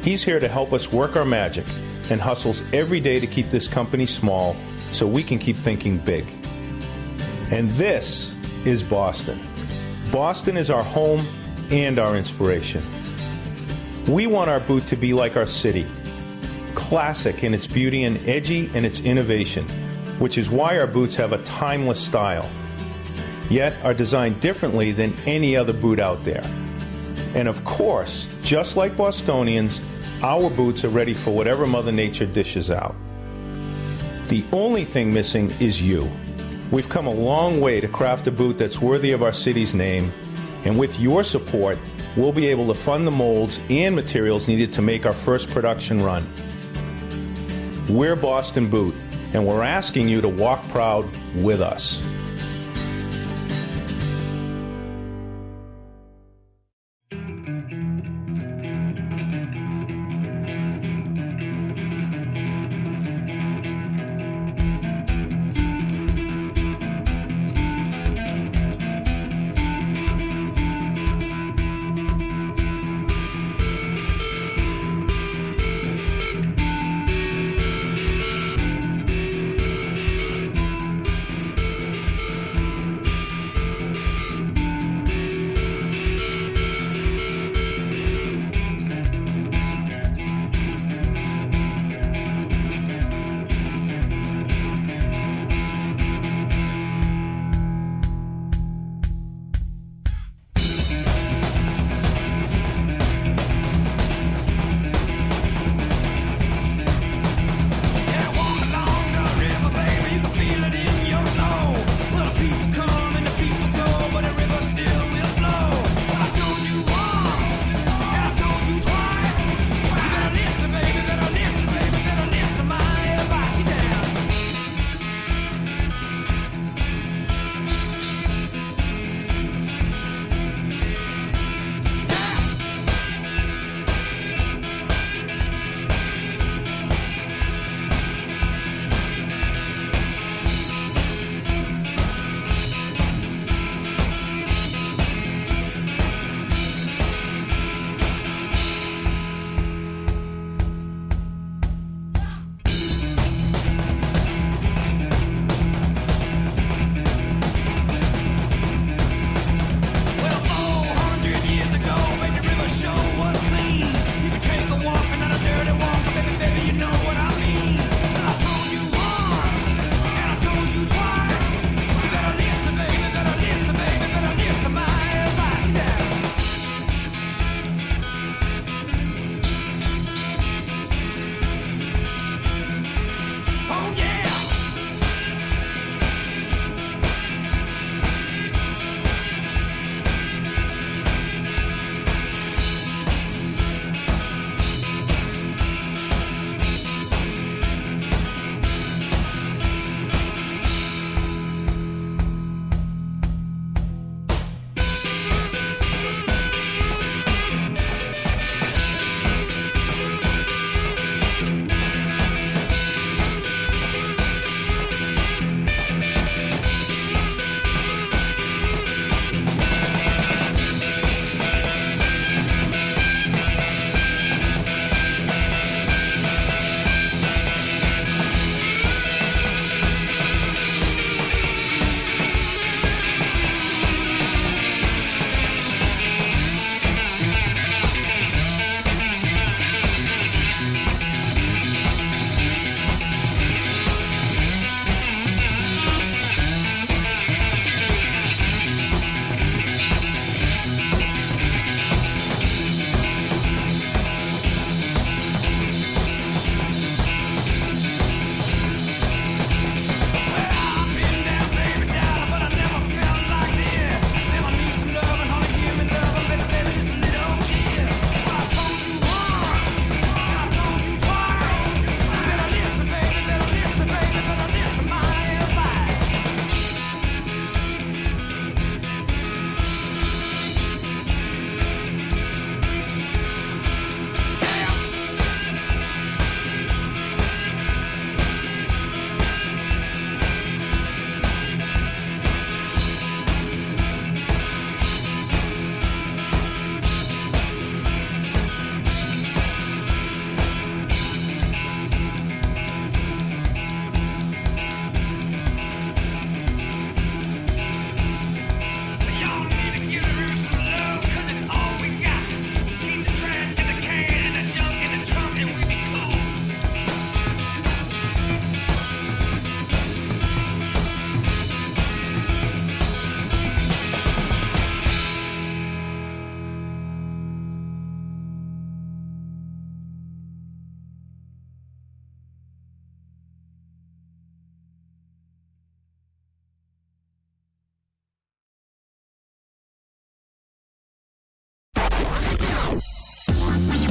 He's here to help us work our magic and hustles every day to keep this company small so we can keep thinking big. And this is Boston. Boston is our home and our inspiration. We want our boot to be like our city, classic in its beauty and edgy in its innovation, which is why our boots have a timeless style, yet are designed differently than any other boot out there. And of course, just like Bostonians, our boots are ready for whatever Mother Nature dishes out. The only thing missing is you. We've come a long way to craft a boot that's worthy of our city's name, and with your support, we'll be able to fund the molds and materials needed to make our first production run. We're Boston Boot, and we're asking you to walk proud with us.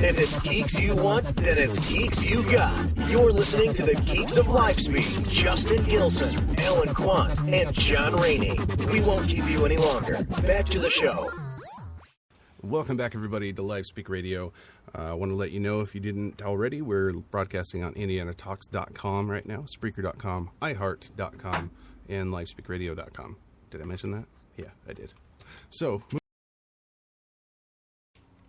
If it's geeks you want, then it's geeks you got. You're listening to the Geeks of LiveSpeak, Justin Gilson, Alan Quant, and John Rainey. We won't keep you any longer. Back to the show. Welcome back, everybody, to LiveSpeak Radio. I want to let you know, if you didn't already, we're broadcasting on IndianaTalks.com right now, Spreaker.com, iHeart.com, and LiveSpeakRadio.com. Did I mention that? Yeah, I did. So,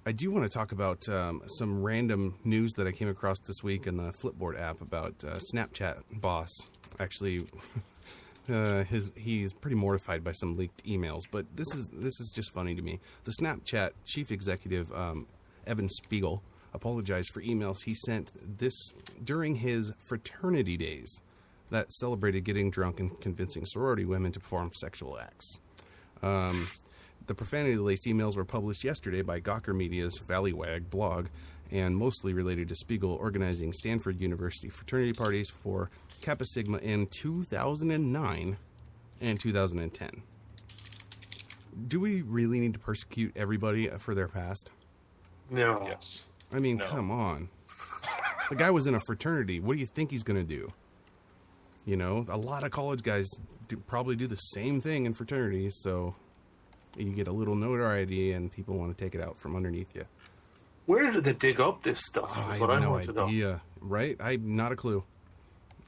I do want to talk about some random news that I came across this week in the Flipboard app about Snapchat boss. Actually, he's pretty mortified by some leaked emails, but this is just funny to me. The Snapchat chief executive, Evan Spiegel, apologized for emails he sent during his fraternity days that celebrated getting drunk and convincing sorority women to perform sexual acts. The profanity-laced emails were published yesterday by Gawker Media's Valleywag blog, and mostly related to Spiegel organizing Stanford University fraternity parties for Kappa Sigma in 2009 and 2010. Do we really need to persecute everybody for their past? No. Yes. I mean, come on. The guy was in a fraternity. What do you think he's going to do? You know, a lot of college guys probably do the same thing in fraternities, so you get a little notoriety and people want to take it out from underneath you. Where did they dig up this stuff? Is what I want to know. idea, right? I'm not a clue.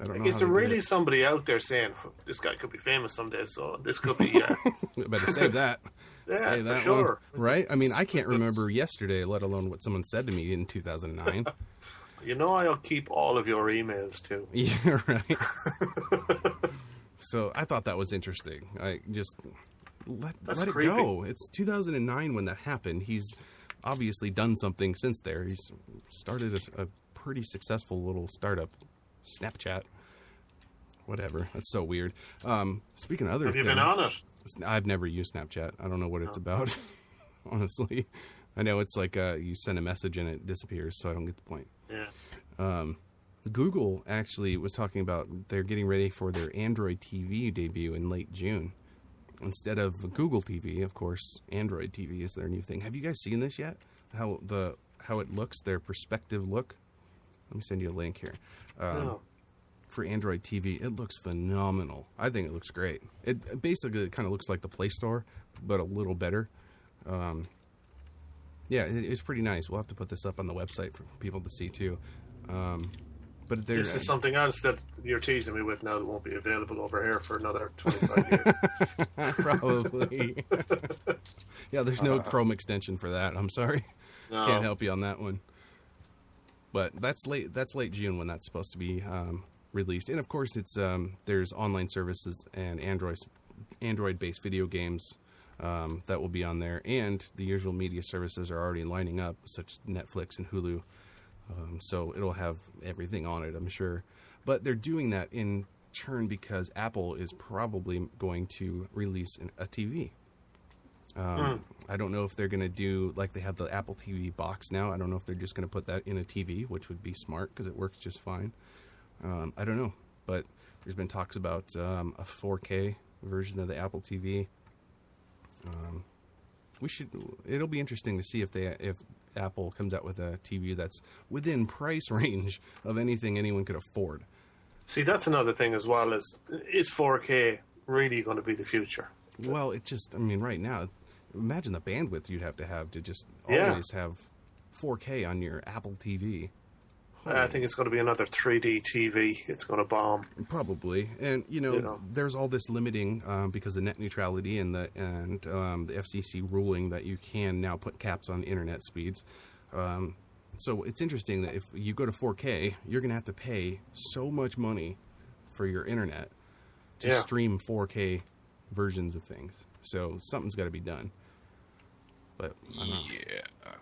I don't know. Is there really somebody out there saying, this guy could be famous someday, so this could be... Better save that. Yeah, Save that for sure. one, right? I mean, I can't remember yesterday, let alone what someone said to me in 2009. You know, I'll keep all of your emails, too. Yeah, right. So I thought that was interesting. I just... Let it go. It's 2009 when that happened. He's obviously done something since there. He's started a pretty successful little startup, Snapchat. Whatever. That's so weird. Speaking of other things... Have you been on it? I've never used Snapchat. I don't know what it's about, honestly. I know it's like you send a message and it disappears, so I don't get the point. Yeah. Google actually was talking about they're getting ready for their Android TV debut in late June. Instead of Google TV, of course, Android TV is their new thing. Have you guys seen this yet? How it looks, their perspective look? Let me send you a link here. For Android TV, it looks phenomenal. I think it looks great. It basically kind of looks like the Play Store, but a little better. Yeah, it's pretty nice. We'll have to put this up on the website for people to see too. But this is something else that you're teasing me with now that won't be available over here for another 25 years. Probably. Yeah, there's no Chrome extension for that. I'm sorry. No. Can't help you on that one. But that's late June when that's supposed to be released. And of course, it's there's online services and Android-based video games that will be on there, and the usual media services are already lining up, such as Netflix and Hulu. So it'll have everything on it, I'm sure. But they're doing that in turn because Apple is probably going to release a TV. I don't know if they're going to do, like they have the Apple TV box now. I don't know if they're just going to put that in a TV, which would be smart because it works just fine. I don't know. But there's been talks about a 4K version of the Apple TV. It'll be interesting to see if Apple comes out with a TV that's within price range of anything anyone could afford. See, that's another thing as well, is 4K really going to be the future? Well, right now, imagine the bandwidth you'd have to just always have 4K on your Apple TV. I think it's going to be another 3D TV. It's going to bomb. Probably. And, there's all this limiting because of net neutrality and the FCC ruling that you can now put caps on internet speeds. So it's interesting that if you go to 4K, you're going to have to pay so much money for your internet to stream 4K versions of things. So something's got to be done. But I don't know. Yeah.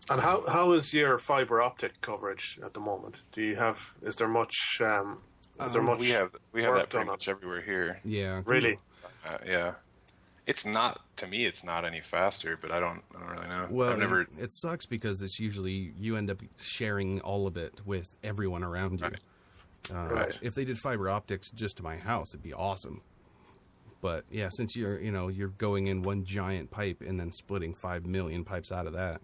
And how is your fiber optic coverage at the moment? Is there much? We have that pretty much everywhere here. Yeah. Really? Yeah. It's not, to me, it's not any faster, but I don't really know. Well, it sucks because it's usually you end up sharing all of it with everyone around you. Right. Right. If they did fiber optics just to my house, it'd be awesome. But yeah, since you're going in one giant pipe and then splitting 5 million pipes out of that,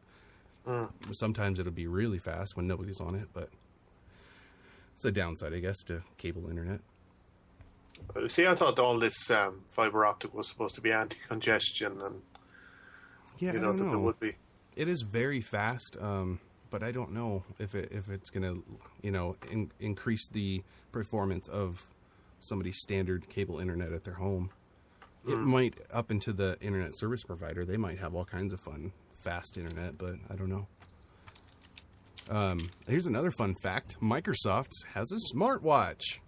Sometimes it'll be really fast when nobody's on it, but it's a downside, I guess, to cable internet. See, I thought all this fiber optic was supposed to be anti-congestion, and yeah, you know, that there would be. It is very fast, but I don't know if it's going to, you know, increase the performance of somebody's standard cable internet at their home. It might, up into the internet service provider, they might have all kinds of fun, fast internet, but I don't know. Here's another fun fact. Microsoft has a smartwatch.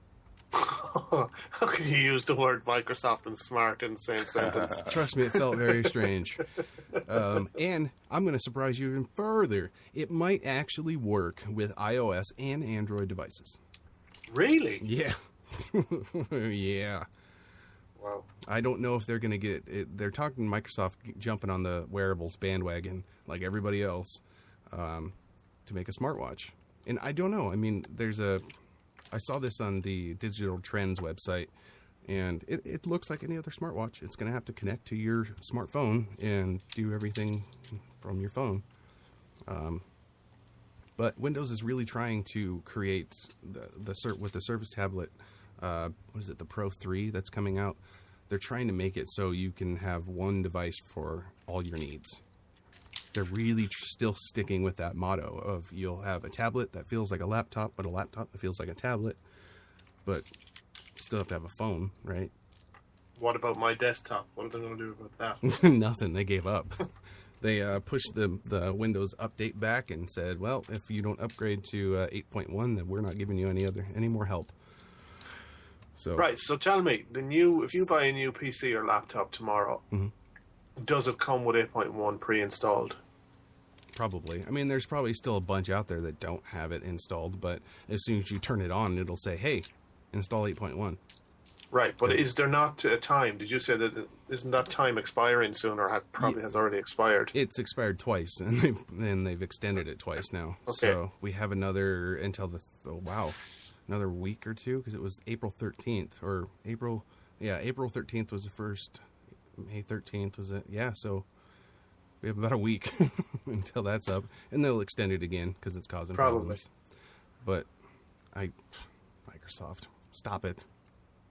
How can you use the word Microsoft and smart in the same sentence? Trust me, it felt very strange. And I'm going to surprise you even further. It might actually work with iOS and Android devices. Really? Yeah. Yeah. Wow. I don't know if they're going to get it. They're talking Microsoft jumping on the wearables bandwagon like everybody else to make a smartwatch. And I don't know. I mean, I saw this on the Digital Trends website, and it looks like any other smartwatch. It's going to have to connect to your smartphone and do everything from your phone. But Windows is really trying to create with the Surface tablet. What is it, the Pro 3 that's coming out? They're trying to make it so you can have one device for all your needs. They're really still sticking with that motto of you'll have a tablet that feels like a laptop, but a laptop that feels like a tablet, but you still have to have a phone, right? What about my desktop? What are they going to do about that? Nothing. They gave up. They pushed the Windows update back and said, well, if you don't upgrade to 8.1, then we're not giving you any more help. So right. So tell me, if you buy a new PC or laptop tomorrow, does it come with 8.1 pre-installed? Probably. I mean, there's probably still a bunch out there that don't have it installed, but as soon as you turn it on, it'll say, hey, install 8.1. Right, but is there not a time? Did you say that isn't that time expiring soon, or has already expired? It's expired twice, and they've extended it twice now. Okay. So we have another until another week or two, because it was April 13th or April 13th was the first. May 13th was it? Yeah, so we have about a week until that's up, and they'll extend it again because it's causing problems. But Microsoft, stop it.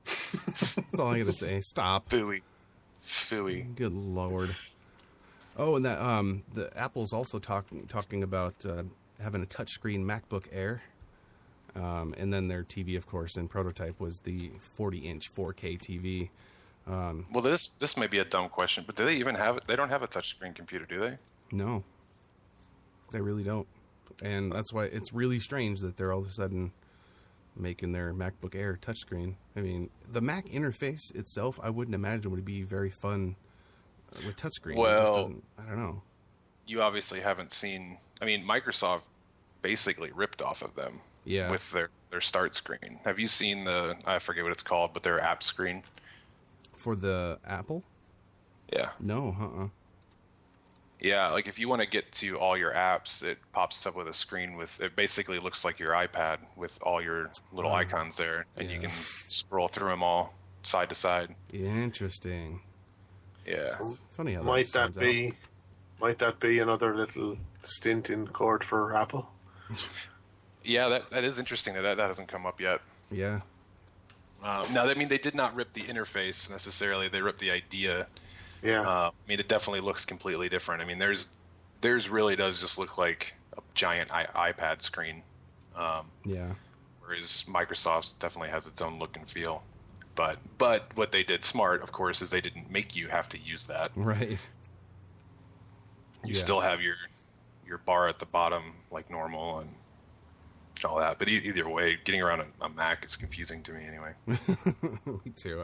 That's all I got to say. Stop. Phooey. Good Lord. Oh, and that the Apple's also talking about having a touchscreen MacBook Air, and then their TV, of course, and prototype was the 40-inch 4K TV. Well, this may be a dumb question, but do they even have it? They don't have a touchscreen computer, do they? No, they really don't, and that's why it's really strange that they're all of a sudden making their MacBook Air touchscreen. I mean, the Mac interface itself, I wouldn't imagine would be very fun with touchscreen. Well, I don't know. You obviously haven't seen. I mean, Microsoft basically ripped off of them. Yeah. With their start screen. Have you seen I forget what it's called, but their app screen? For the Apple? Yeah. No, Yeah, like if you want to get to all your apps, it pops up with a screen it basically looks like your iPad with all your little icons there, and you can scroll through them all side to side. Interesting. Yeah. So, funny how might that be another little stint in court for Apple? Yeah, that is interesting that hasn't come up yet. Yeah. No, I mean, they did not rip the interface necessarily. They ripped the idea. Yeah. I mean, it definitely looks completely different. I mean, theirs really does just look like a giant iPad screen. Yeah. Whereas Microsoft's definitely has its own look and feel. But what they did smart, of course, is they didn't make you have to use that. Right. You still have your bar at the bottom like normal and all that, but either way, getting around a Mac is confusing to me anyway. Me too.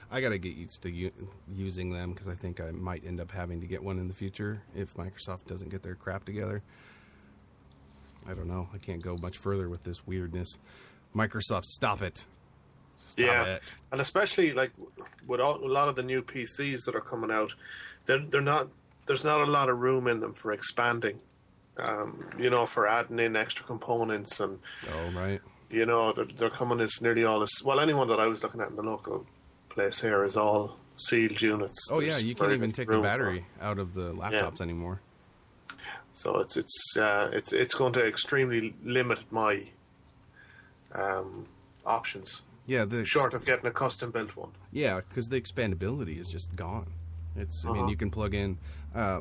I gotta get used to using them because I think I might end up having to get one in the future if Microsoft doesn't get their crap together. I don't know. I can't go much further with this weirdness. Microsoft, stop it. Stop it. And especially like with a lot of the new PCs that are coming out, they're not. There's not a lot of room in them for expanding. For adding in extra components and right. They're coming as nearly all as well. Anyone that I was looking at in the local place here is all sealed units. Oh yeah, you can't even take the battery out of the laptops anymore. So it's going to extremely limit my options. Yeah, short of getting a custom built one. Yeah, because the expandability is just gone. I mean, you can plug in.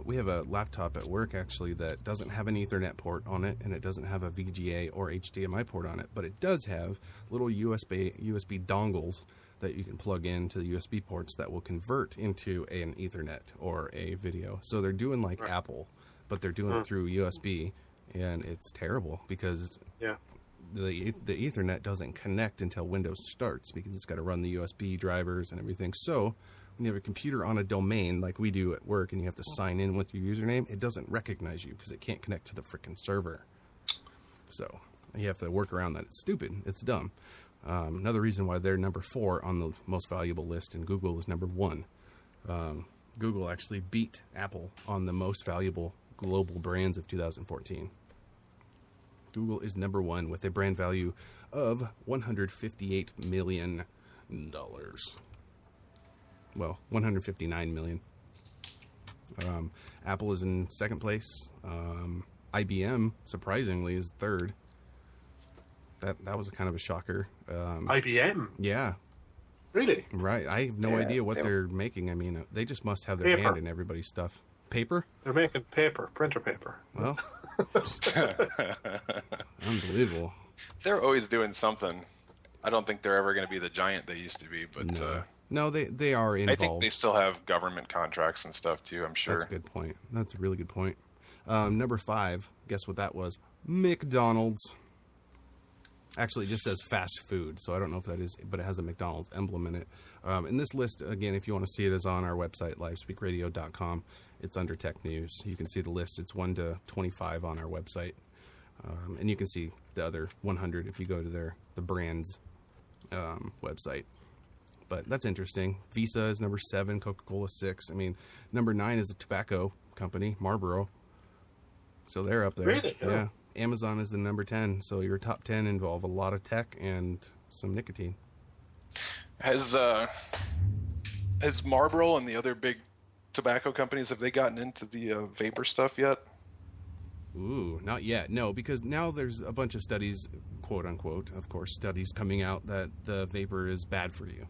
We have a laptop at work actually that doesn't have an Ethernet port on it, and it doesn't have a VGA or HDMI port on it, but it does have little USB dongles that you can plug into the USB ports that will convert into an Ethernet or a video. So they're doing like Apple, but they're doing it through USB, and it's terrible because the Ethernet doesn't connect until Windows starts because it's got to run the USB drivers and everything. So when you have a computer on a domain like we do at work and you have to sign in with your username, it doesn't recognize you because it can't connect to the frickin' server. So you have to work around that. It's stupid. It's dumb. Another reason why they're number 4 on the most valuable list and Google is number 1. Google actually beat Apple on the most valuable global brands of 2014. Google is number 1 with a brand value of $158 million. Well, $159 million. Apple is in second place. IBM, surprisingly, is third. That was kind of a shocker. IBM? Yeah. Really? Right. I have no idea what they're making. I mean, they just must have their hand in everybody's stuff. Paper? They're making paper, printer paper. Well, unbelievable. They're always doing something. I don't think they're ever going to be the giant they used to be, but no, they are involved. I think they still have government contracts and stuff too, I'm sure. That's a good point. That's a really good point. Number 5, guess what that was? McDonald's. Actually, it just says fast food, so I don't know if that is, but it has a McDonald's emblem in it. And this list, again, if you want to see it, is on our website, livespeakradio.com. It's under Tech News. You can see the list. It's 1 to 25 on our website. And you can see the other 100 if you go to the brand's website. But that's interesting. Visa is number 7, Coca-Cola 6. I mean, number 9 is a tobacco company, Marlboro. So they're up there. Really? Yeah. Amazon is the number 10. So your top 10 involve a lot of tech and some nicotine. Has Marlboro and the other big tobacco companies, have they gotten into the vapor stuff yet? Ooh, not yet. No, because now there's a bunch of studies, quote unquote, of course, studies coming out that the vapor is bad for you.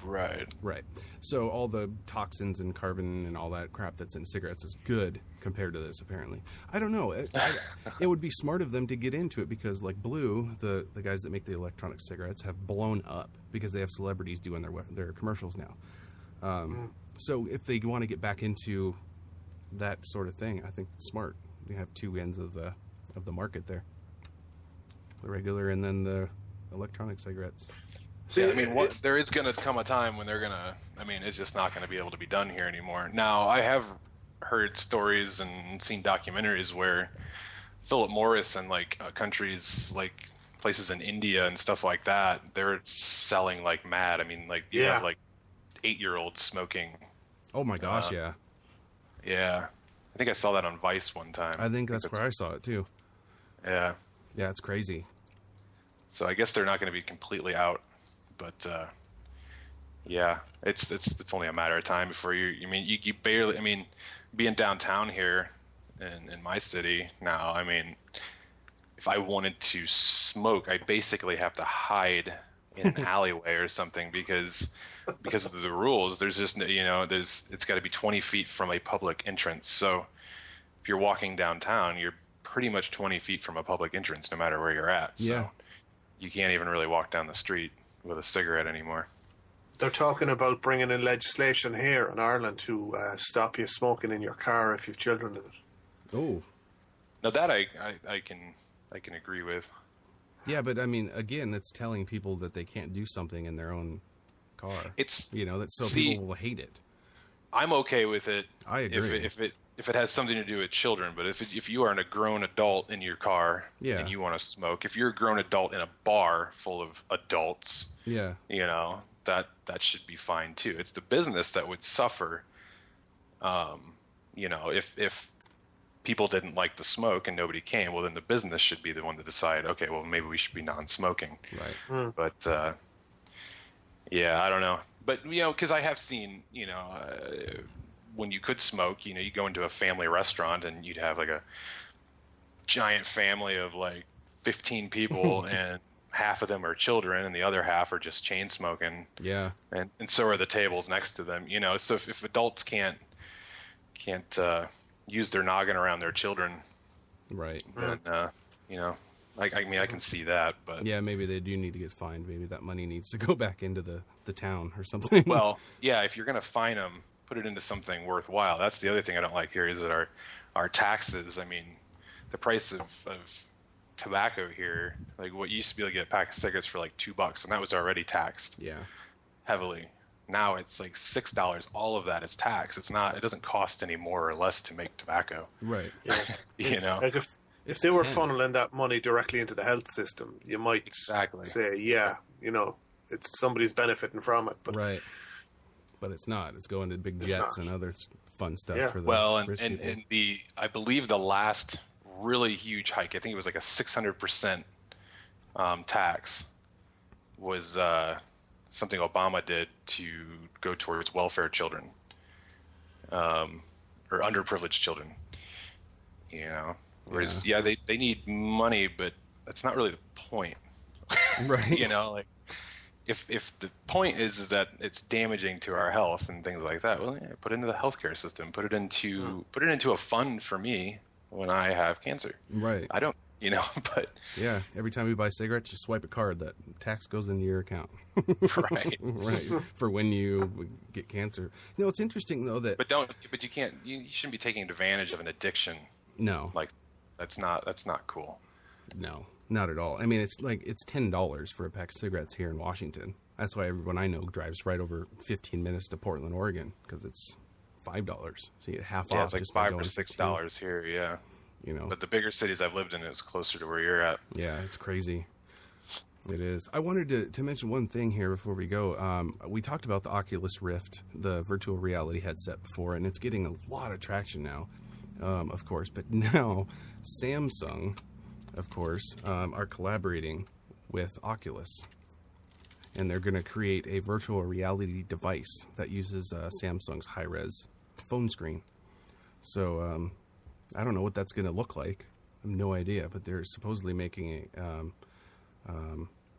Right. Right. So all the toxins and carbon and all that crap that's in cigarettes is good compared to this, apparently. I don't know. It would be smart of them to get into it because, like Blue, the guys that make the electronic cigarettes have blown up because they have celebrities doing their commercials now. So if they want to get back into that sort of thing, I think it's smart. You have two ends of the market there. The regular and then the electronic cigarettes. See, I mean, there is going to come a time when they're going to, I mean, it's just not going to be able to be done here anymore. Now, I have heard stories and seen documentaries where Philip Morris and like countries like places in India and stuff like that, they're selling like mad. I mean, like you have like 8-year-olds smoking. Oh my gosh, yeah. Yeah. I think I saw that on Vice one time. I think that's where I saw it too. Yeah. Yeah, it's crazy. So I guess they're not going to be completely out. But yeah, it's only a matter of time before you barely, I mean, being downtown here in my city now, I mean, if I wanted to smoke, I basically have to hide in an alleyway or something because of the rules. There's just, it's got to be 20 feet from a public entrance. So if you're walking downtown, you're pretty much 20 feet from a public entrance no matter where you're at. So you can't even really walk down the street with a cigarette anymore. They're talking about bringing in legislation here in Ireland to stop you smoking in your car if you've children in it. Oh, now that I can agree with. Yeah, but I mean, again, it's telling people that they can't do something in their own car. It's that people will hate it. I'm okay with it. I agree. If it has something to do with children, but if you are a grown adult in your car and you want to smoke, if you're a grown adult in a bar full of adults, that should be fine too. It's the business that would suffer. If people didn't like the smoke and nobody came, well then the business should be the one to decide. Okay, well maybe we should be non-smoking. Right. But I don't know. But because I have seen when you could smoke, you go into a family restaurant and you'd have like a giant family of like 15 people and half of them are children and the other half are just chain smoking. Yeah. And so are the tables next to them, so if adults can't use their noggin around their children, right, then I can see that, but yeah, maybe they do need to get fined. Maybe that money needs to go back into the town or something. Well, yeah, if you're going to fine them, put it into something worthwhile. That's the other thing I don't like here is that our taxes, I mean, the price of tobacco here, like what used to be able to get a pack of cigarettes for like $2, and that was already taxed heavily. Now it's like $6. All of that is taxed. It doesn't cost any more or less to make tobacco. Right. Yeah. Like if they were funneling that money directly into the health system, you might say, it's somebody's benefiting from it. But right. But it's not. It's going to big jets and other fun stuff for the rich people. And I believe the last really huge hike, I think it was like a 600% tax, was something Obama did to go towards welfare children, or underprivileged children. Whereas they need money, but that's not really the point. Right. Like if the point is that it's damaging to our health and things like that, well, put it into the healthcare system, put it into a fund for me when I have cancer. Right. I don't, but yeah, every time you buy cigarettes, you swipe a card. That tax goes into your account. Right. Right. For when you get cancer. It's interesting though that. But you can't. You shouldn't be taking advantage of an addiction. No. Like that's not cool. No, not at all. I mean, it's $10 for a pack of cigarettes here in Washington. That's why everyone I know drives right over 15 minutes to Portland, Oregon, because it's $5. So you get half off. Yeah, it's like $5 or $6 here. Yeah. But the bigger cities I've lived in, it's closer to where you're at. Yeah, it's crazy. It is. I wanted to mention one thing here before we go. We talked about the Oculus Rift, the virtual reality headset before, and it's getting a lot of traction now, of course. But now Samsung, of course, are collaborating with Oculus. And they're going to create a virtual reality device that uses Samsung's high-res phone screen. So I don't know what that's going to look like. I have no idea, but they're supposedly making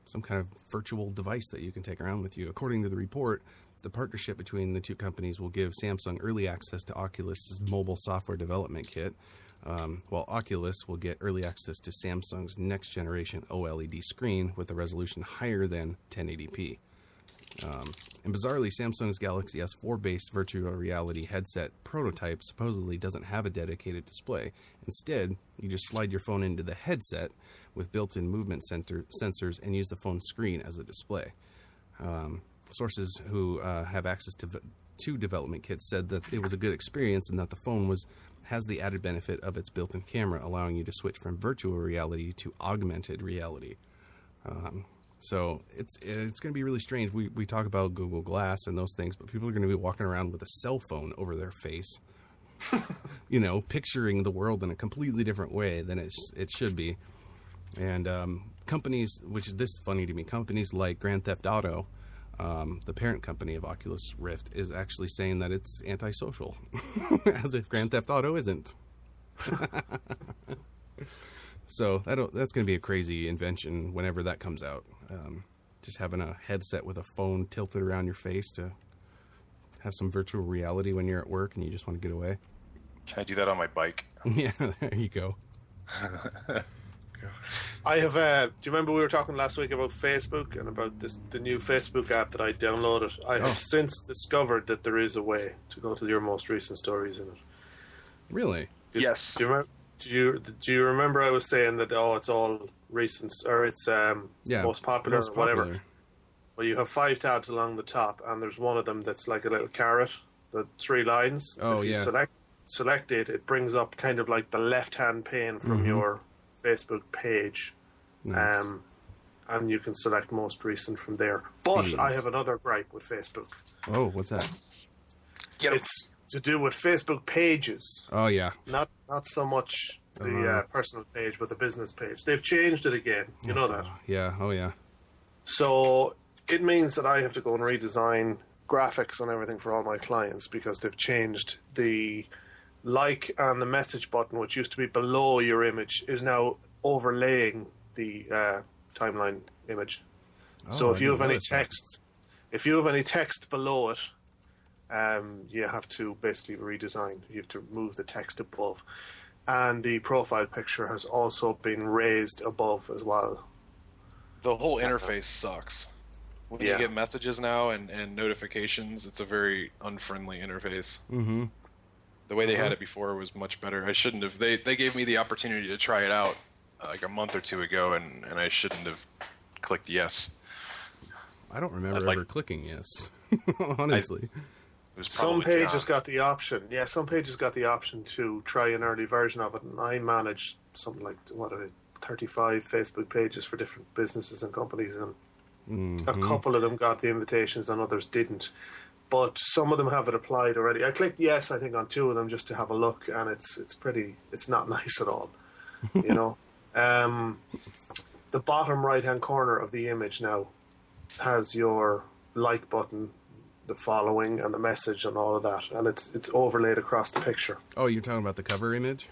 some kind of virtual device that you can take around with you. According to the report, the partnership between the two companies will give Samsung early access to Oculus's mobile software development kit, while Oculus will get early access to Samsung's next generation OLED screen with a resolution higher than 1080p. And bizarrely, Samsung's Galaxy S4 based virtual reality headset prototype supposedly doesn't have a dedicated display. Instead, you just slide your phone into the headset with built-in movement sensors and use the phone screen as a display. Sources who have access to development kits said that it was a good experience and that the phone has the added benefit of its built-in camera, allowing you to switch from virtual reality to augmented reality. So it's going to be really strange. We talk about Google Glass and those things, but people are going to be walking around with a cell phone over their face, picturing the world in a completely different way than it should be. And companies, which is this funny to me, companies like Grand Theft Auto, the parent company of Oculus Rift, is actually saying that it's antisocial, as if Grand Theft Auto isn't. So that's going to be a crazy invention whenever that comes out. Just having a headset with a phone tilted around your face to have some virtual reality when you're at work and you just want to get away. Can I do that on my bike? Yeah, there you go. I have. Do you remember we were talking last week about Facebook and about the new Facebook app that I downloaded? I have since discovered that there is a way to go to your most recent stories in it. Really? Yes. Do you remember I was saying that it's all recent or it's most popular or whatever? Well, you have 5 tabs along the top, and there's one of them that's like a little carrot, the 3 lines. Oh, if you select it, it brings up kind of like the left-hand pane from your Facebook page. Nice. And you can select most recent from there. But Feeds. I have another gripe with Facebook. Oh, what's that? Yep. It's to do with Facebook pages. Oh, yeah. Not so much the personal page, but the business page. They've changed it again. You know that? Yeah. Oh, yeah. So it means that I have to go and redesign graphics and everything for all my clients because they've changed the like and the message button, which used to be below your image, is now overlaying the timeline image. So if you have any text, below it, you have to basically redesign. You have to move the text above, and the profile picture has also been raised above as well. The whole interface sucks. When you get messages now and notifications, it's a very unfriendly interface. Mm-hmm. The way they had it before was much better. I shouldn't have. They gave me the opportunity to try it out like a month or two ago, and I shouldn't have clicked yes. I don't remember ever clicking yes. Honestly. Some pages got the option. Yeah, some pages got the option to try an early version of it, and I managed something like 35 Facebook pages for different businesses and companies, and a couple of them got the invitations and others didn't. But some of them have it applied already. I clicked yes, I think, on 2 of them just to have a look, and it's not nice at all. You know, the bottom right-hand corner of the image now has your like button, the following, and the message, and all of that, and it's overlaid across the picture. Oh, you're talking about the cover image?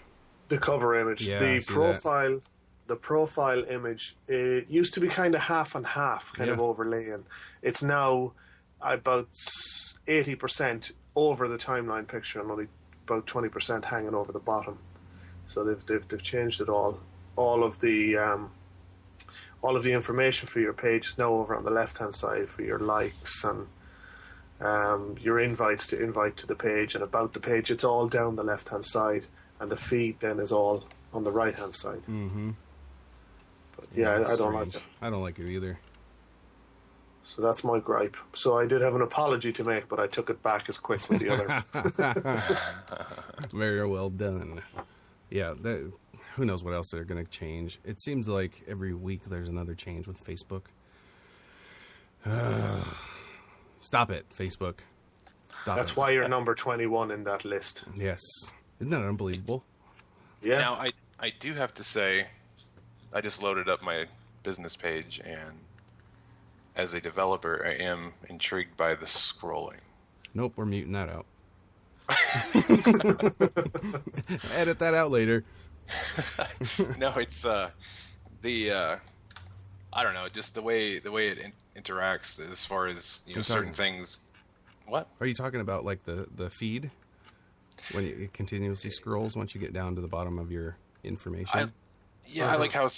The cover image. Yeah, the profile image, it used to be kind of half and half, kind of overlaying. It's now about 80% over the timeline picture and only about 20% hanging over the bottom. So they've changed it all. All of the information for your page is now over on the left-hand side for your likes and your invites to invite to the page and about the page. It's all down the left-hand side, and the feed then is all on the right-hand side. Mm-hmm. But yeah, I don't like it. I don't like it either. So that's my gripe. So I did have an apology to make, but I took it back as quick with the other. Very well done. Yeah, who knows what else they're going to change. It seems like every week there's another change with Facebook. Stop it, Facebook. Stop That's it. why you're number 21 in that list. Yes. Isn't that unbelievable? Yeah. Now, I do have to say, I just loaded up my business page, and as a developer, I am intrigued by the scrolling. Nope, we're muting that out. Edit that out later. No, it's I don't know, just the way it interacts as far as certain things. What are you talking about? Like the feed when it continuously scrolls once you get down to the bottom of your information. I like how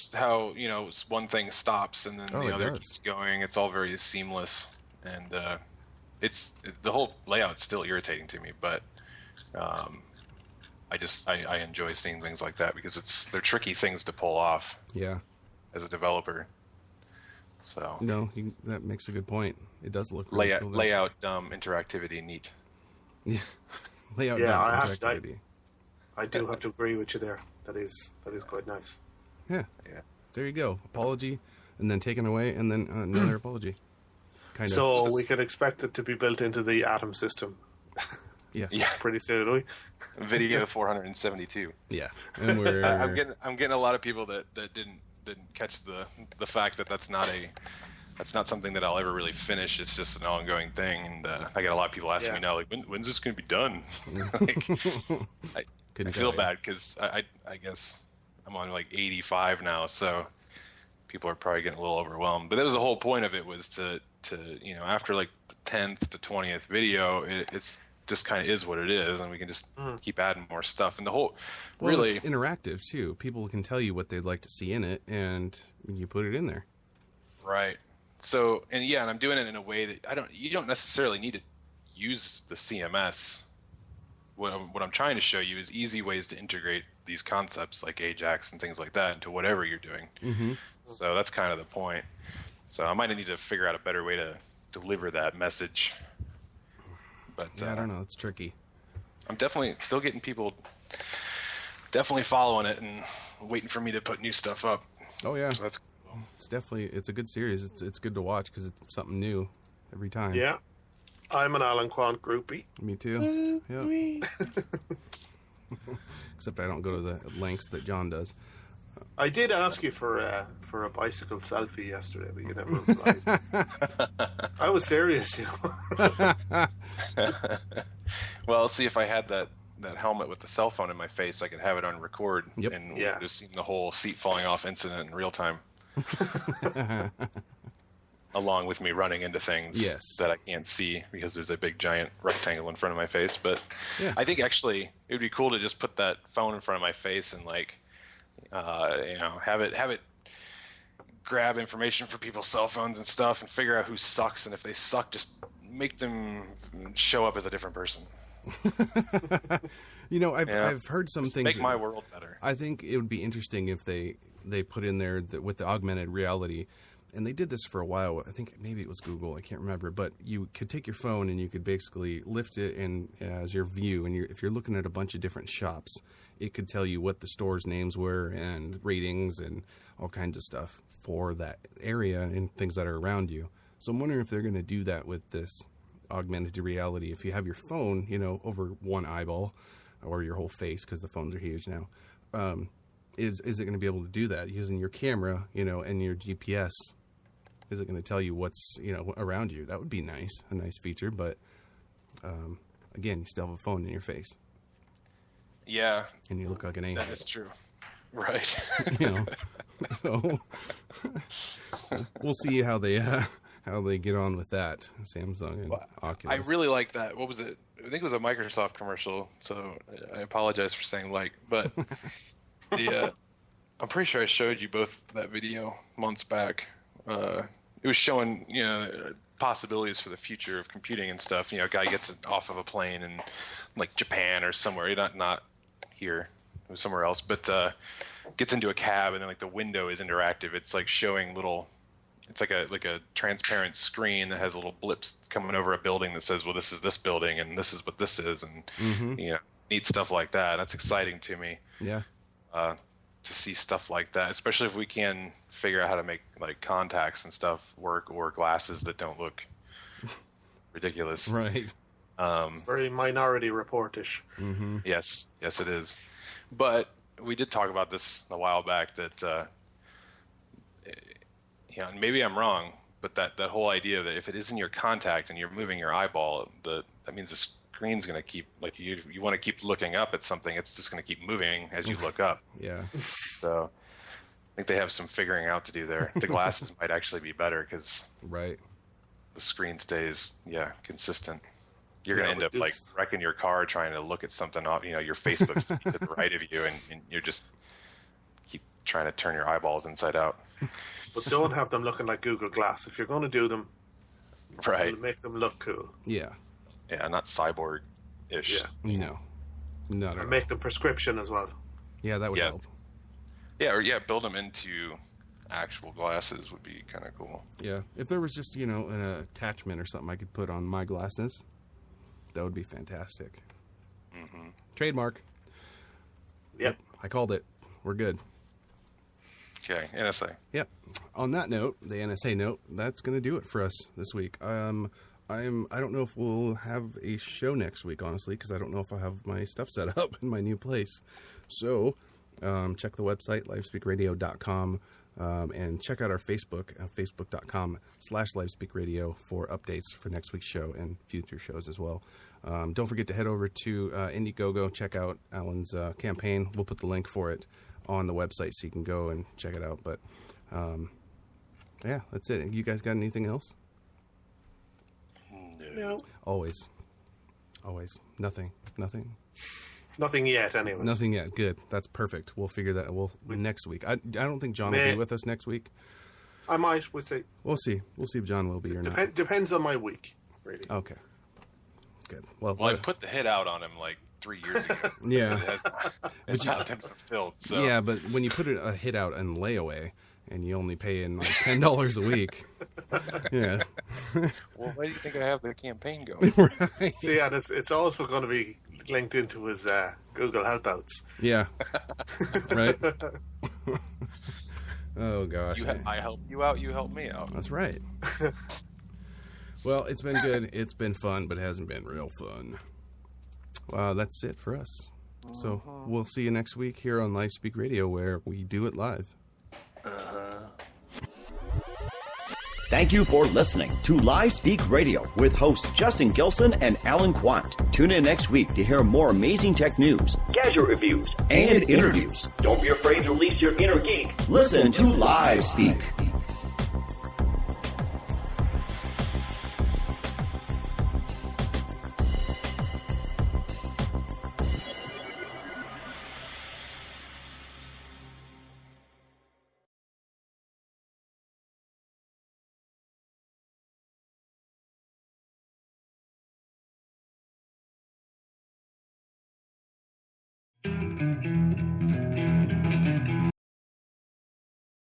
one thing stops and then the other keeps going. It's all very seamless, and the whole layout's still irritating to me, but I enjoy seeing things like that because they're tricky things to pull off. Yeah. As a developer. So. No, that makes a good point. It does look layout cool, interactivity neat. Yeah. Layout interactivity. I do have to agree with you there. That is quite nice. Yeah. Yeah. There you go. Apology, and then taken away, and then another apology. So we can expect it to be built into the Atom system. Yes. Yeah. Pretty soon, do we? Video 472. Yeah. And we're I'm getting a lot of people that didn't catch the fact that that's not something that I'll ever really finish. It's just an ongoing thing, and I get a lot of people asking me now, like, when's this going to be done? I feel bad because I guess I'm on like 85 now, so people are probably getting a little overwhelmed. But that was the whole point of it, was to after like the 10th to 20th video, it's just kind of is what it is, and we can just keep adding more stuff. And the whole it's interactive too. People can tell you what they'd like to see in it, and you put it in there. Right. So, and I'm doing it in a way that you don't necessarily need to use the CMS. What I'm trying to show you is easy ways to integrate these concepts like Ajax and things like that into whatever you're doing. Mm-hmm. So that's kind of the point. So I might need to figure out a better way to deliver that message. But I don't know. It's tricky. I'm definitely still getting people definitely following it and waiting for me to put new stuff up. Oh yeah. So that's cool. It's a good series. It's good to watch because it's something new every time. Yeah. I'm an Alan Quant groupie. Me too. Yeah. Except I don't go to the lengths that John does. I did ask you for a bicycle selfie yesterday, but you never replied. I was serious, you know. Well, see, if I had that helmet with the cell phone in my face, I could have it on record and just seen the whole seat falling off incident in real time. Along with me running into things that I can't see because there's a big giant rectangle in front of my face. But I think actually it would be cool to just put that phone in front of my face and like, have it grab information for people's cell phones and stuff and figure out who sucks. And if they suck, just make them show up as a different person. I've heard some things. Make my world better. I think it would be interesting if they put in there that with the augmented reality, and they did this for a while. I think maybe it was Google. I can't remember, but you could take your phone and you could basically lift it in as your view, and if you're looking at a bunch of different shops, it could tell you what the store's names were and ratings and all kinds of stuff for that area and things that are around you. So I'm wondering if they're going to do that with this augmented reality. If you have your phone, over one eyeball or your whole face, because the phones are huge now, is it going to be able to do that using your camera, and your GPS? Is it going to tell you what's, around you? That would be nice, a nice feature. But again, you still have a phone in your face. Yeah. And you look like an angel. That is true. Right. So we'll see how they get on with that. Samsung and Oculus. I really like that. What was it? I think it was a Microsoft commercial. So I apologize for saying but I'm pretty sure I showed you both that video months back. It was showing, possibilities for the future of computing and stuff. A guy gets off of a plane in like Japan or somewhere, not here, it was somewhere else, but gets into a cab and then like the window is interactive. It's like showing it's like a transparent screen that has little blips coming over a building that says, well, this is this building and this is what this is, and neat stuff like that. That's exciting to me. Yeah. To see stuff like that, especially if we can figure out how to make like contacts and stuff work, or glasses that don't look ridiculous. Right. Very Minority Report-ish. Mm-hmm. Yes, it is. But we did talk about this a while back that, and maybe I'm wrong, but that whole idea that if it is in your contact and you're moving your eyeball, that means the screen's going to keep, like, you want to keep looking up at something, it's just going to keep moving as you look up. Yeah. So I think they have some figuring out to do there. The glasses might actually be better because the screen stays consistent. You're going to end up like wrecking your car trying to look at something off, your Facebook feed to the right of you, and you're just keep trying to turn your eyeballs inside out. But don't have them looking like Google Glass. If you're going to do them, make them look cool. Yeah. Yeah, not cyborg-ish. Yeah. No. And make them prescription as well. Yeah, that would help. Yeah, build them into actual glasses would be kind of cool. Yeah, if there was just, an attachment or something I could put on my glasses, that would be fantastic. Mm-hmm. Trademark. Yep. I called it. We're good. Okay, NSA. Yep. On that note, the NSA note, that's going to do it for us this week. I don't know if we'll have a show next week, honestly, because I don't know if I have my stuff set up in my new place. So check the website, livespeakradio.com, and check out our Facebook, facebook.com/livespeakradio for updates for next week's show and future shows as well. Don't forget to head over to Indiegogo, check out Alan's campaign. We'll put the link for it on the website so you can go and check it out. But that's it. You guys got anything else? No. Always. Nothing. Nothing yet, anyways. Nothing yet. Good. That's perfect. We'll figure that. Next week. I don't think John will be with us next week. I might. We'll see. We'll see if John will be or not. Depends on my week, really. Okay. Good. Well, I put the hit out on him like 3 years ago. Yeah. It's not been fulfilled. So. Yeah, but when you put a hit out in layaway and you only pay in like $10 a week. Yeah. Well, why do you think I have the campaign going? Right. See, and it's also going to be linked into his Google Helpouts. Yeah. Right. Oh gosh. I help you out. You help me out. That's right. Well, it's been good. It's been fun, but it hasn't been real fun. That's it for us. So we'll see you next week here on Live Speak Radio, where we do it live. Thank you for listening to Live Speak Radio with hosts Justin Gilson and Alan Quant. Tune in next week to hear more amazing tech news, gadget reviews, and interviews. Don't be afraid to release your inner geek. Listen to Live Speak. Thank you.